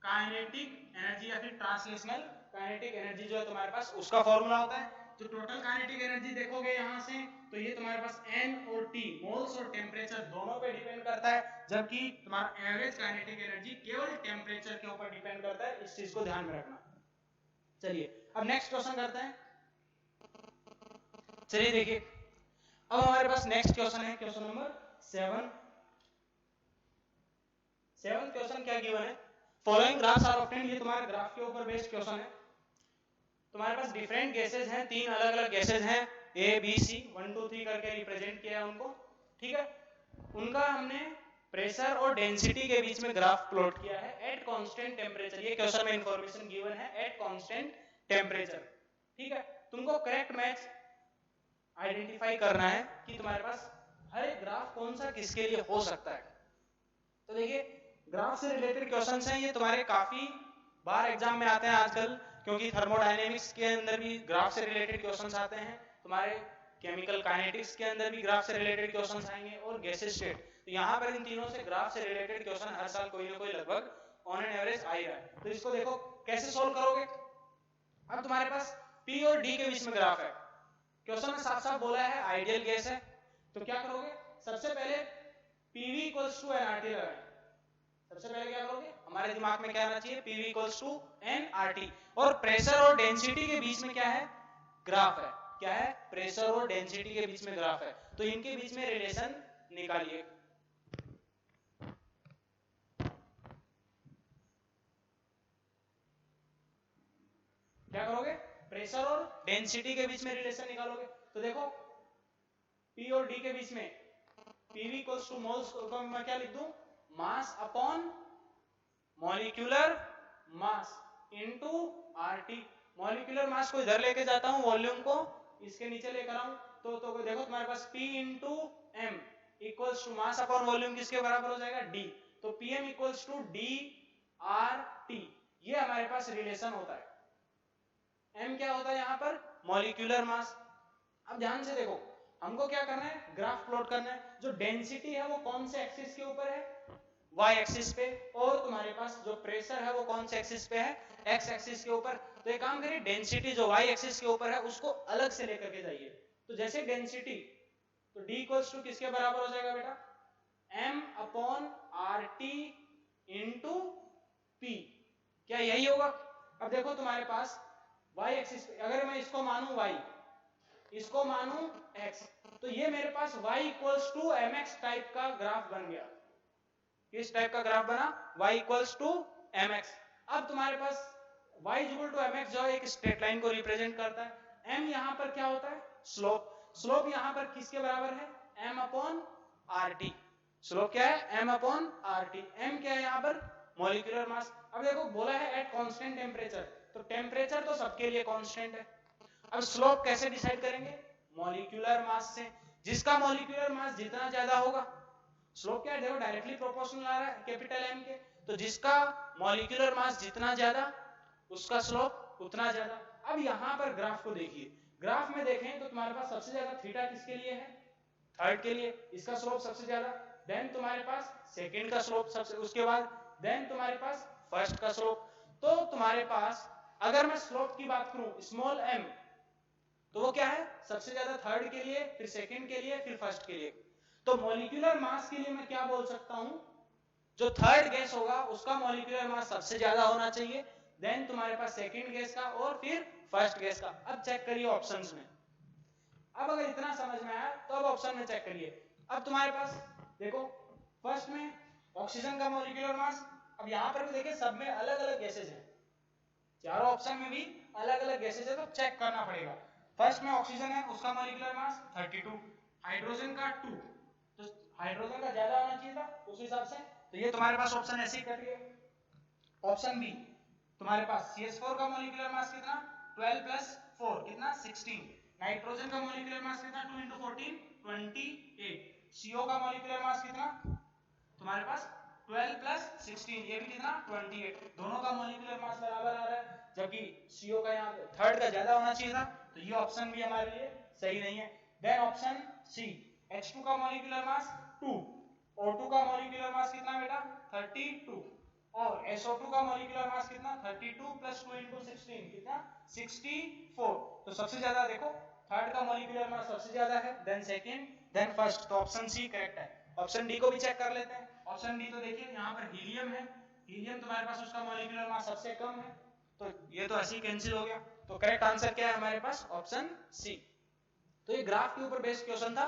काइनेटिक एनर्जी या फिर ट्रांसलेशनल काइनेटिक एनर्जी जो है तुम्हारे पास उसका फॉर्मूला होता है। तो टोटल काइनेटिक एनर्जी देखोगे यहां से तो ये तुम्हारे पास N और T मोल्स और टेम्परेचर दोनों पे डिपेंड करता है, जबकि तुम्हारा एवरेज काइनेटिक एनर्जी केवल टेम्परेचर के ऊपर डिपेंड करता है, इस चीज को ध्यान में रखना। चलिए अब नेक्स्ट क्वेश्चन करते हैं। चलिए देखिए अब हमारे पास नेक्स्ट क्वेश्चन है, क्वेश्चन नंबर 7। क्वेश्चन क्या गिवन है, फॉलोइंग ग्राफ्स आर ऑब्टेन्ड, ये तुम्हारे ग्राफ के ऊपर बेस्ड क्वेश्चन है। तुम्हारे पास डिफरेंट गैसेज हैं, तीन अलग अलग गैसेज हैं A B C 1 2 3 करके रिप्रेजेंट किया है उनको। ठीक है, उनका हमने प्रेशर और डेंसिटी के बीच में ग्राफ प्लॉट किया है एट कांस्टेंट टेम्परेचर। ये क्वेश्चन में इंफॉर्मेशन गिवन है एट कांस्टेंट टेम्परेचर। ठीक है, तुमको करेक्ट मैच आइडेंटिफाई करना है कि तुम्हारे पास हर एक ग्राफ कौन सा किसके लिए हो सकता है। तो देखिए ग्राफ से रिलेटेड क्वेश्चंस हैं, ये तुम्हारे काफी बार एग्जाम में आते हैं आजकल, क्योंकि थर्मोडायनेमिक्स के अंदर भी ग्राफ से रिलेटेड क्वेश्चंस आते हैं, तुम्हारे केमिकल काइनेटिक्स के अंदर भी ग्राफ से रिलेटेड क्वेश्चंस आएंगे, और गैसेस स्टेट। तो यहाँ पर इन तीनों से ग्राफ से रिलेटेड क्वेश्चन हर साल कोई ना कोई लगभग ऑन एन एवरेज आ ही रहा है। तो इसको देखो कैसे सोल्व करोगे। अब तुम्हारे पास P और D के बीच में ग्राफ है, क्वेश्चन में साफ साफ बोला है आइडियल गैस है, तो क्या करोगे, सबसे पहले PV इक्वल्स टू nRT लगाएं। सबसे पहले क्या करोगे, हमारे दिमाग में क्या आना चाहिए, PV इक्वल्स टू nRT, और प्रेशर और डेंसिटी के बीच में क्या है, ग्राफ है। क्या है, प्रेशर और डेंसिटी के बीच में ग्राफ है, तो इनके बीच में रिलेशन निकालिए। क्या करोगे, प्रेशर और डेंसिटी के बीच में रिलेशन निकालोगे। तो देखो P और D के बीच में PV इक्वल्स टू मोल्स को मैं क्या लिख दूं, mass upon molecular mass into RT। Molecular mass को इधर लेके जाता हूं, वॉल्यूम को इसके नीचे लेकर आऊं, तो देखो तुम्हारे पास P into M equals to mass upon volume किसके बराबर हो जाएगा, D। तो PM इक्वल्स टू DRT, ये हमारे पास रिलेशन होता है। M क्या होता है यहाँ पर, मॉलिक्यूलर मास। अब ध्यान से देखो, हमको क्या करना है, ग्राफ प्लॉट करना है। जो डेंसिटी है वो कौन से एक्सिस के ऊपर है, y एक्सिस पे, और तुम्हारे पास जो प्रेशर है वो कौन से एक्सिस पे है, x एक्सिस के ऊपर। तो एक काम करिए, डेंसिटी जो y एक्सिस के ऊपर है उसको अलग से लेकर के जाइए। तो जैसे डेंसिटी, तो D इक्वल्स टू किसके बराबर हो जाएगा बेटा, M upon RT into P। क्या यही होगा। अब देखो तुम्हारे पास y एक्सिस पे अगर मैं इसको मानूं y, इसको मानूं x, तो ये मेरे पास y equals to mx type का ग्राफ बन गया। किस टाइप का ग्राफ बना, y इक्वल्स टू mx। अब तुम्हारे पास y इक्वल टू mx जो एक स्ट्रेट लाइन को रिप्रेजेंट करता है। m यहाँ पर क्या होता है, स्लोप। स्लोप यहाँ पर किसके बराबर है, m अपॉन RT। स्लोप क्या है, m अपॉन RT। m क्या है यहाँ पर, मॉलिक्यूलर मास। अब देखो बोला है एट कांस्टेंट टेम्परेचर, तो टेम्परेचर तो सबके लिए कांस्टेंट है। अब स्लोप कैसे डिसाइड करेंगे, मॉलिक्यूलर मास से। जिसका मॉलिक्यूलर मास जितना ज्यादा होगा, स्लोप क्या है, देखो डायरेक्टली प्रोपोर्शनल आ रहा है कैपिटल M के, तो जिसका मॉलिक्यूलर मास जितना ज्यादा उसका स्लोप उतना ज्यादा। अब यहाँ पर ग्राफ को देखिए, ग्राफ में देखें तो तुम्हारे पास सबसे ज्यादा थीटा किसके लिए है, थर्ड के लिए, इसका स्लोप सबसे ज्यादा। देन तुम्हारे पास सेकंड का स्लोप सबसे, उसके बाद देन तुम्हारे पास फर्स्ट का स्लोप। तो तुम्हारे पास अगर मैं स्लोप की बात करूं स्मॉल m, तो वो क्या है, सबसे ज्यादा थर्ड के लिए, फिर सेकंड के लिए, फिर फर्स्ट के लिए। तो मॉलिक्यूलर मास के लिए मैं क्या बोल सकता हूं, जो थर्ड गैस होगा उसका मॉलिक्यूलर मास सबसे ज्यादा होना चाहिए, देन तुम्हारे पास सेकंड गैस का, और फिर फर्स्ट गैस का। अब चेक करिए ऑप्शंस में। अब अगर इतना समझ में आया तो अब ऑप्शन में चेक करिए। अब तुम्हारे पास देखो फर्स्ट में ऑक्सीजन का मॉलिक्यूलर मास, अब यहां पर भी देखिए सब में अलग अलग गैसेज हैं, चारों ऑप्शन में भी अलग अलग गैसेज है, तो चेक करना पड़ेगा। फर्स्ट में ऑक्सीजन है, उसका मॉलिक्यूलर मास 32, हाइड्रोजन का 2, तो हाइड्रोजन का ज्यादा होना चाहिए था उस हिसाब से, तो ये तुम्हारे पास ऑप्शन ऐसे ही कर लिए। ऑप्शन बी तुम्हारे पास CH4 का मॉलिक्यूलर मास कितना, 12 प्लस 4 कितना 16, नाइट्रोजन का मॉलिक्यूलर मास कितना 2 into 14 28, CO का मॉलिक्यूलर मास कितना तुम्हारे पास 12 प्लस 16, ये भी कितना 28, दोनों का मॉलिक्यूलर मास बराबर आ रहा है, जबकि CO का यहाँ थर्ड का ज्यादा होना चाहिए था, तो ये ऑप्शन भी हमारे लिए सही नहीं है। देन ऑप्शन सी, H2 का मॉलिक्यूलर मास 2, O2 का मॉलिक्यूलर मास कितना बेटा 32, और SO2 का मॉलिक्यूलर मास कितना 32 प्लस 2 into 16 कितना 64, तो सबसे ज्यादा देखो थर्ड का मॉलिक्यूलर मास सबसे ज्यादा है, देन सेकंड, देन फर्स्ट, तो ऑप्शन सी करेक्ट है। ऑप्शन डी को भी चेक कर लेते हैं। ऑप्शन डी तो देखिए यहाँ पर हीलियम है, हीलियम तुम्हारे पास उसका मॉलिक्यूलर मास सबसे कम है, तो ये तो ऐसे ही कैंसिल हो गया, तो करेक्ट आंसर क्या है हमारे पास ऑप्शन सी। तो ये ग्राफ के ऊपर बेस्ड क्वेश्चन था,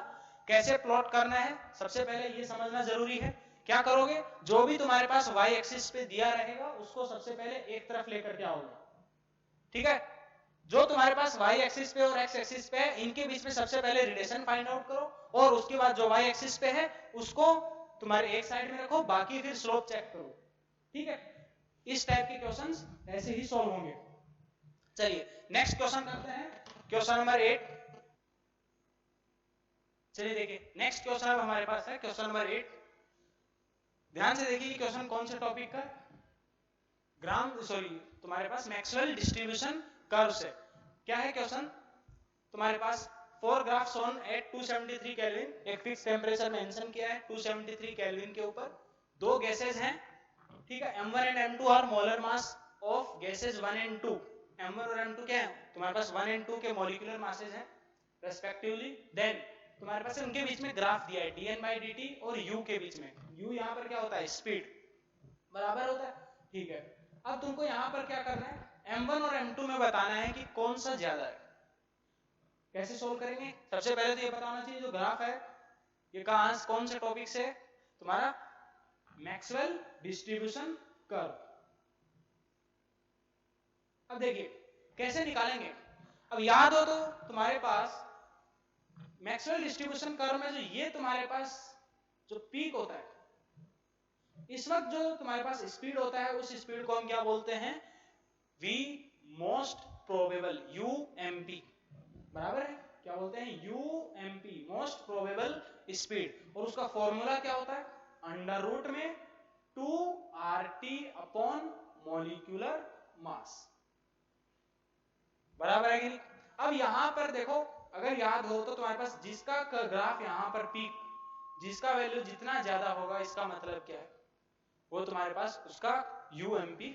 कैसे प्लॉट करना है सबसे पहले ये समझना जरूरी है। क्या करोगे, जो भी तुम्हारे पास y एक्सिस पे दिया रहेगा उसको सबसे पहले एक तरफ लेकर के आओगे, ठीक है। जो तुम्हारे पास y एक्सिस पे और x एक्सिस पे है इनके बीच में सबसे पहले रिलेशन फाइंड आउट करो, और उसके बाद जो y एक्सिस पे है उसको तुम्हारे एक साइड में रखो, बाकी फिर स्लोप चेक करो, ठीक है। इस टाइप के क्वेश्चंस ऐसे ही सॉल्व होंगे। चलिए नेक्स्ट क्वेश्चन करते हैं, क्वेश्चन नंबर 8। चलिए देखिए नेक्स्ट क्वेश्चन अब हमारे पास है क्वेश्चन नंबर 8। ध्यान से देखिए क्वेश्चन कौन से टॉपिक का, तुम्हारे पास मैक्सवेल डिस्ट्रीब्यूशन कर्व से। क्या है क्वेश्चन, तुम्हारे पास 4 ग्राफ्स ऑन एट 273 केल्विन, एक फिक्स टेंपरेचर मेंशन किया है 273 केल्विन के ऊपर, दो गैसेज हैं ठीक है, m1 and m2 are molar mass of gases 1 and 2। m1 और m2 क्या है, तुम्हारे पास 1 एंड 2 के मॉलिक्यूलर मासेज हैं रेस्पेक्टिवली। देन तुम्हारे पास उनके बीच में ग्राफ दिया है dn/dt और u के बीच में। u यहाँ पर क्या होता है, स्पीड बराबर होता है। ठीक है, अब तुमको यहाँ पर क्या करना है, m1 और m2 में बताना है कि कौन सा ज्यादा है। कैसे सोल्व करेंगे, सबसे पहले तो ये बताना चाहिए जो ग्राफ है ये कहां कौन से टॉपिक से, तुम्हारा मैक्सवेल डिस्ट्रीब्यूशन कर्व। अब देखिए कैसे निकालेंगे। अब याद हो तो तुम्हारे पास मैक्सवेल डिस्ट्रीब्यूशन कर्व में जो ये तुम्हारे पास जो पीक होता है, इस वक्त जो तुम्हारे पास स्पीड होता है उस स्पीड को हम क्या बोलते हैं, v मोस्ट प्रोबेबल, UMP बराबर है, क्या बोलते हैं, UMP मोस्ट प्रोबेबल स्पीड। और उसका फॉर्मूला क्या होता है, अंडर रूट में 2RT अपॉन मॉलिक्यूलर मास, बराबर है कि नहीं। अब यहां पर देखो अगर याद हो तो तुम्हारे पास जिसका ग्राफ यहां पर पीक, जिसका वैल्यू जितना ज्यादा होगा इसका मतलब क्या है, वो तुम्हारे पास उसका UMP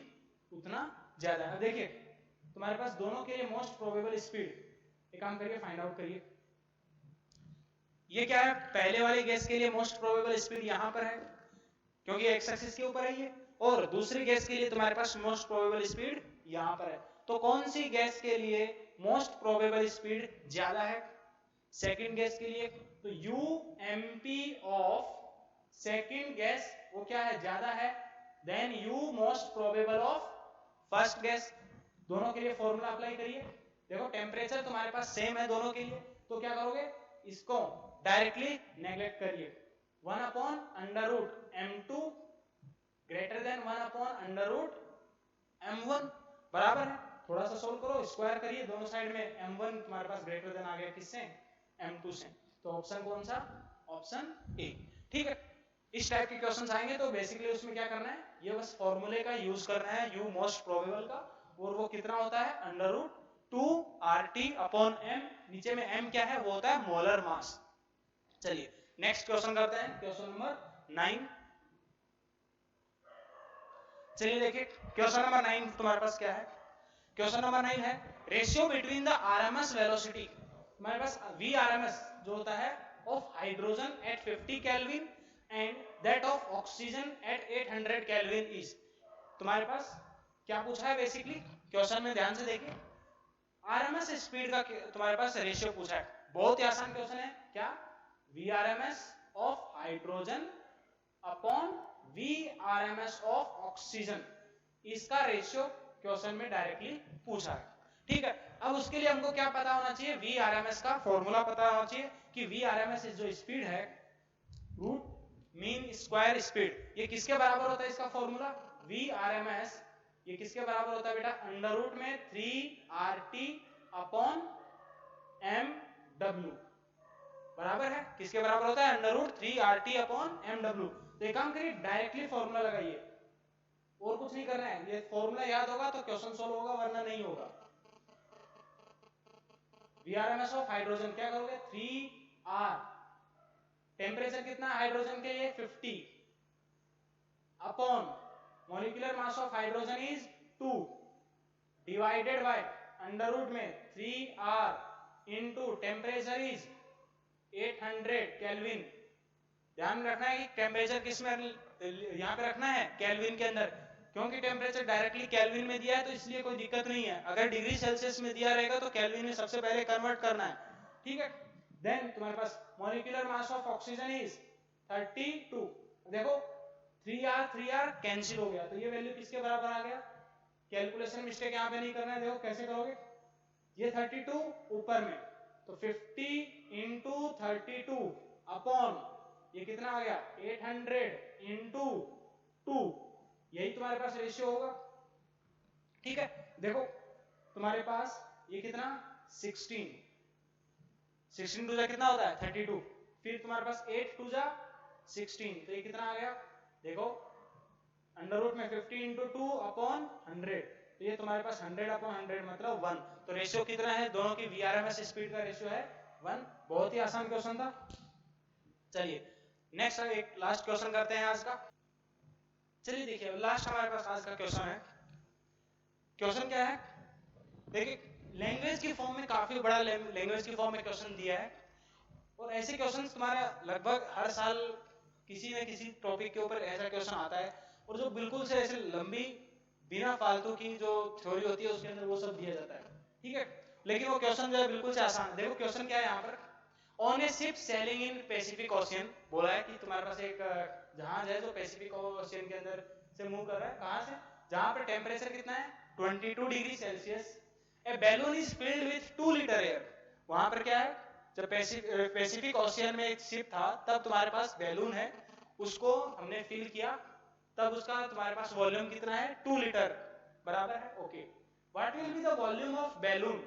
उतना ज्यादा है। देखिए तुम्हारे पास दोनों के लिए मोस्ट प्रोबेबल स्पीड, एक काम करिए फाइंड आउट करिए, ये क्या है, पहले वाले गैस के लिए मोस्ट प्रोबेबल स्पीड यहां पर है क्योंकि एक्स एक्सिस के ऊपर है ये, और दूसरी गैस के लिए तुम्हारे पास मोस्ट प्रोबेबल स्पीड यहां पर है। तो कौन सी गैस के लिए मोस्ट प्रोबेबल स्पीड ज्यादा है, सेकंड गैस के लिए, तो UMP ऑफ सेकंड गैस वो क्या है, ज्यादा है then U most probable of first gas. दोनों के लिए फॉर्मूला अप्लाई करिए। देखो टेम्परेचर तुम्हारे पास सेम है दोनों के लिए, तो क्या करोगे, इसको डायरेक्टली नेग्लेक्ट करिए, 1 upon under root m2 greater than 1 upon under root m1 बराबर है। थोड़ा सा सोल्व करो, स्क्वायर करिए दोनों साइड में, m1 तुम्हारे पास ग्रेटर देन आ गया किससे, m2 से, तो ऑप्शन कौन सा, ऑप्शन ए। ठीक है, इस टाइप के क्वेश्चंस आएंगे तो बेसिकली उसमें क्या करना है, ये बस फॉर्मूले का यूज करना है U मोस्ट प्रोबेबल का, और वो कितना होता है under root 2RT upon m, नीचे में m क्या है, वो होता है मोलर मास। चलिए नेक्स्ट क्वेश्चन करते हैं, क्वेश्चन नंबर 9। चलिए देखिए क्वेश्चन नंबर 9 तुम्हारे पास क्या है, क्वेश्चन नंबर 9 है ratio between the RMS velocity, तुम्हारे पास VRMS जो होता है of hydrogen at 50 kelvin and that of oxygen at 800 kelvin is. तुम्हारे पास क्या पूछा है बेसिकली, क्वेश्चन में ध्यान से देखिए, RMS स्पीड का तुम्हारे पास रेशियो पूछा है, बहुत ही आसान क्वेश्चन है, क्या, VRMS of hydrogen upon VRMS of oxygen, इसका रेशियो क्वेश्चन में डायरेक्टली पूछा है। ठीक है, अब उसके लिए हमको क्या पता होना चाहिए, VRMS का फॉर्मूला पता होना चाहिए कि VRMS जो स्पीड है रूट मीन स्क्वायर स्पीड, ये किसके बराबर होता है, इसका फॉर्मूला VRMS ये किसके बराबर होता है बेटा, अंडर रूट में 3RT अपॉन MW, बराबर है, किसके बराबर होता है, under root 3RT upon MW। तो एक काम करिए डायरेक्टली फॉर्मूला लगाइए, और कुछ नहीं करना है, ये फॉर्मूला याद होगा तो क्वेश्चन सोल्व होगा वरना नहीं होगा। VRMS ऑफ हाइड्रोजन क्या करोगे, 3R, टेम्परेचर कितना हाइड्रोजन के लिए 50 upon molecular mass of hydrogen is 2 divided by under root में 3R into temperature is 800 kelvin. ध्यान रखना है कि टेम्परेचर किस में यहां पे रखना है, केल्विन के अंदर, क्योंकि टेम्परेचर डायरेक्टली केल्विन में दिया है तो इसलिए कोई दिक्कत नहीं है, अगर डिग्री सेल्सियस में दिया रहेगा तो केल्विन में सबसे पहले कन्वर्ट करना है। ठीक है, देन तुम्हारे पास molecular mass of oxygen is 32, देखो 3R कैंसिल हो गया तो ये वैल्यू किसके बराबर आ गया, कैलकुलेशन मिस्टेक यहां पे नहीं करना है, देखो कैसे करोगे, ये 32 ऊपर में तो 50 इंटू 32 अपॉन ये कितना आ गया 800 इंटू 2, यही तुम्हारे पास रेशियो होगा। ठीक है, देखो तुम्हारे पास ये कितना 16 टू जा कितना होता है 32, फिर तुम्हारे पास 8 टू जा 16, तो ये कितना आ गया, देखो अंडर रूट में 50 इंटू 2 अपॉन 100, तो ये तुम्हारे पास 100 अपॉन 100 मतलब 1, तो रेशियो कितना है, दोनों की VRMS स्पीड का रेशियो है 1। बहुत ही आसान क्वेश्चन था। चलिए नेक्स्ट एक लास्ट क्वेश्चन करते हैं आज का। चलिए देखिए लास्ट हमारे पास आज का क्वेश्चन है। क्वेश्चन क्या है, देखिए लैंग्वेज की फॉर्म में काफी बड़ा लैंग्वेज की फॉर्म में क्वेश्चन दिया है और ऐसे क्वेश्चन तुम्हारा लगभग हर साल किसी न किसी टॉपिक के ऊपर ऐसा क्वेश्चन आता है और जो बिल्कुल से ऐसे लंबी बिना फालतू की जो थ्योरी होती है उसके अंदर वो सब दिया जाता है, ठीक है। लेकिन वो क्वेश्चन जो है बिल्कुल से आसान है। देखो क्वेश्चन क्या है यहाँ पर, on A ship selling in Pacific ocean, बोला है कि तुम्हारे पास एक जहाज है जो पैसिफिक ओशियन के अंदर से मूव कर रहा है, कहां से, जहां पर टेम्परेचर कितना है 22 degree Celsius. A balloon is filled with 2 litre air, वहां पर क्या है, जब पैसिफिक ओशियन में एक शिप था तब तुम्हारे पास बैलून है, उसको हमने फिल किया, तब उसका तुम्हारे पास वॉल्यूम कितना है 2 लीटर, बराबर है, okay. What will be the volume of balloon,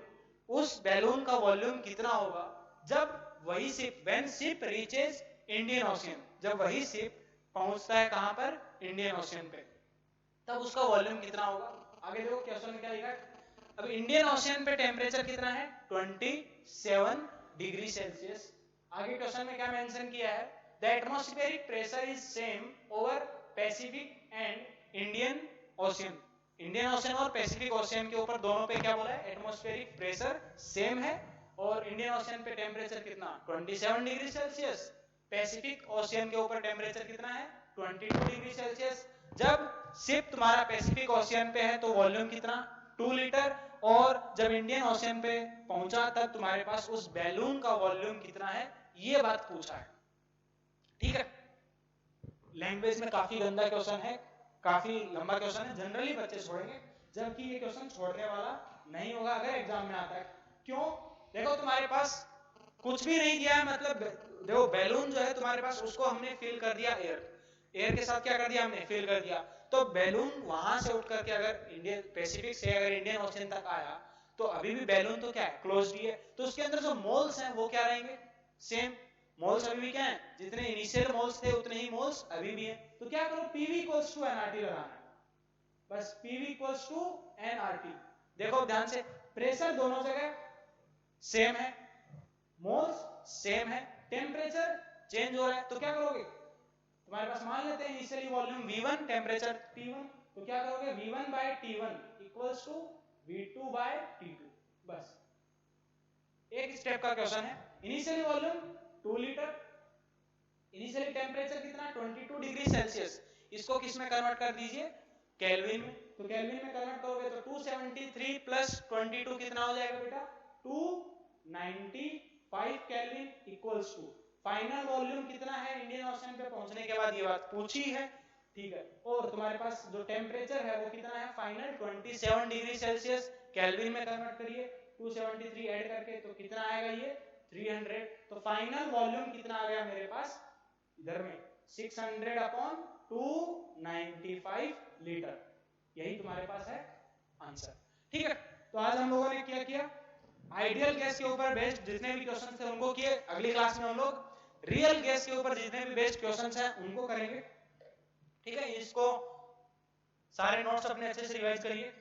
उस बैलून का वॉल्यूम कितना होगा जब वही ship, when ship reaches Indian ocean, जब वही शिप पहुंचता है कहां पर, इंडियन ओशियन पे, तब उसका वॉल्यूम कितना होगा। आगे देखो क्वेश्चन में क्या लिखा है, अब इंडियन ओशियन पे टेम्परेचर कितना है 27 डिग्री सेल्सियस। आगे क्वेश्चन में क्या मेंशन किया है, the atmospheric pressure is same over Pacific and Indian ocean, Indian ocean और पैसिफिक ओशियन के ऊपर दोनों पे क्या बोला है, एटमॉस्फेरिक प्रेशर सेम है और इंडियन ओशियन पे टेम्परेचर कितना 27 डिग्री सेल्सियस, पैसिफिक ओशियन के ऊपर टेम्परेचर कितना है 22 डिग्री सेल्सियस। जब शिप तुम्हारा पैसिफिक ओशियन पे है तो वॉल्यूम कितना 2 लीटर, और जब इंडियन ओशियन पे पहुंचा तब तुम्हारे पास उस बैलून का वॉल्यूम कितना है, ये बात पूछा है, ठीक है। लैंग्वेज में काफी गंदा क्वेश्चन है, काफी लंबा क्वेश्चन है, जनरली बच्चे छोड़ेंगे, जबकि ये क्वेश्चन छोड़ने वाला नहीं होगा अगर एग्जाम में आता है। क्यों, देखो तुम्हारे पास कुछ भी नहीं दिया है, मतलब देखो बैलून जो है तुम्हारे पास उसको हमने फिल कर दिया एयर, एयर के साथ क्या कर दिया हमने, फिल कर दिया, तो बैलून वहां से उठ करके अगर इंडियन पैसिफिक से अगर इंडियन ओशियन तक आया तो अभी भी बैलून तो क्या है, क्लोज्ड ही है, तो उसके अंदर जो मोल्स हैं वो क्या रहेंगे, सेम मोल्स अभी भी क्या है, जितने इनिशियल मोल्स थे उतने ही मोल्स अभी भी हैं। तो क्या करो, पीवी इक्वल्स टू एनआरटी लगाना है, बस पीवी इक्वल्स टू एनआरटी। देखो ध्यान से, प्रेशर दोनों जगह सेम है, मोल्स सेम है, टेम्परेचर चेंज हो रहा है, तो क्या करोगे, तुम्हारे पास मान लेते हैं initially volume V1 temperature T1, तो क्या करोगे V1 by T1 equals to V2 by T2, बस एक स्टेप का क्वेश्चन है। Initially volume 2 litre, initially temperature कितना 22 डिग्री सेल्सियस, इसको किस में कन्वर्ट कर दीजिए, केल्विन में, तो केल्विन में कन्वर्ट करोगे तो 273 प्लस 22 कितना हो जाएगा बेटा 295 kelvin equals to, final volume कितना है इंडियन ओशियन पे पहुंचने के बाद, ये बात पूछी है, ठीक है। और तुम्हारे पास जो टेम्परेचर है वो कितना है फाइनल 27 डिग्री सेल्सियस, केल्विन में कन्वर्ट करिए 273 ऐड करके तो कितना आएगा ये 300, तो फाइनल वॉल्यूम कितना आ गया मेरे पास इधर में 600 अपॉन 295 लीटर, यही तुम्हारे पास है आंसर, ठीक है। तो आज हम लोगों ने क्या किया, आइडियल गैस के ऊपर बेस्ड जितने भी क्वेश्चन थे उनको किए, अगली क्लास में हम लोग रियल गैस के ऊपर जितने भी बेस्ड क्वेश्चन हैं उनको करेंगे, ठीक है। इसको सारे नोट्स अपने अच्छे से रिवाइज करिए।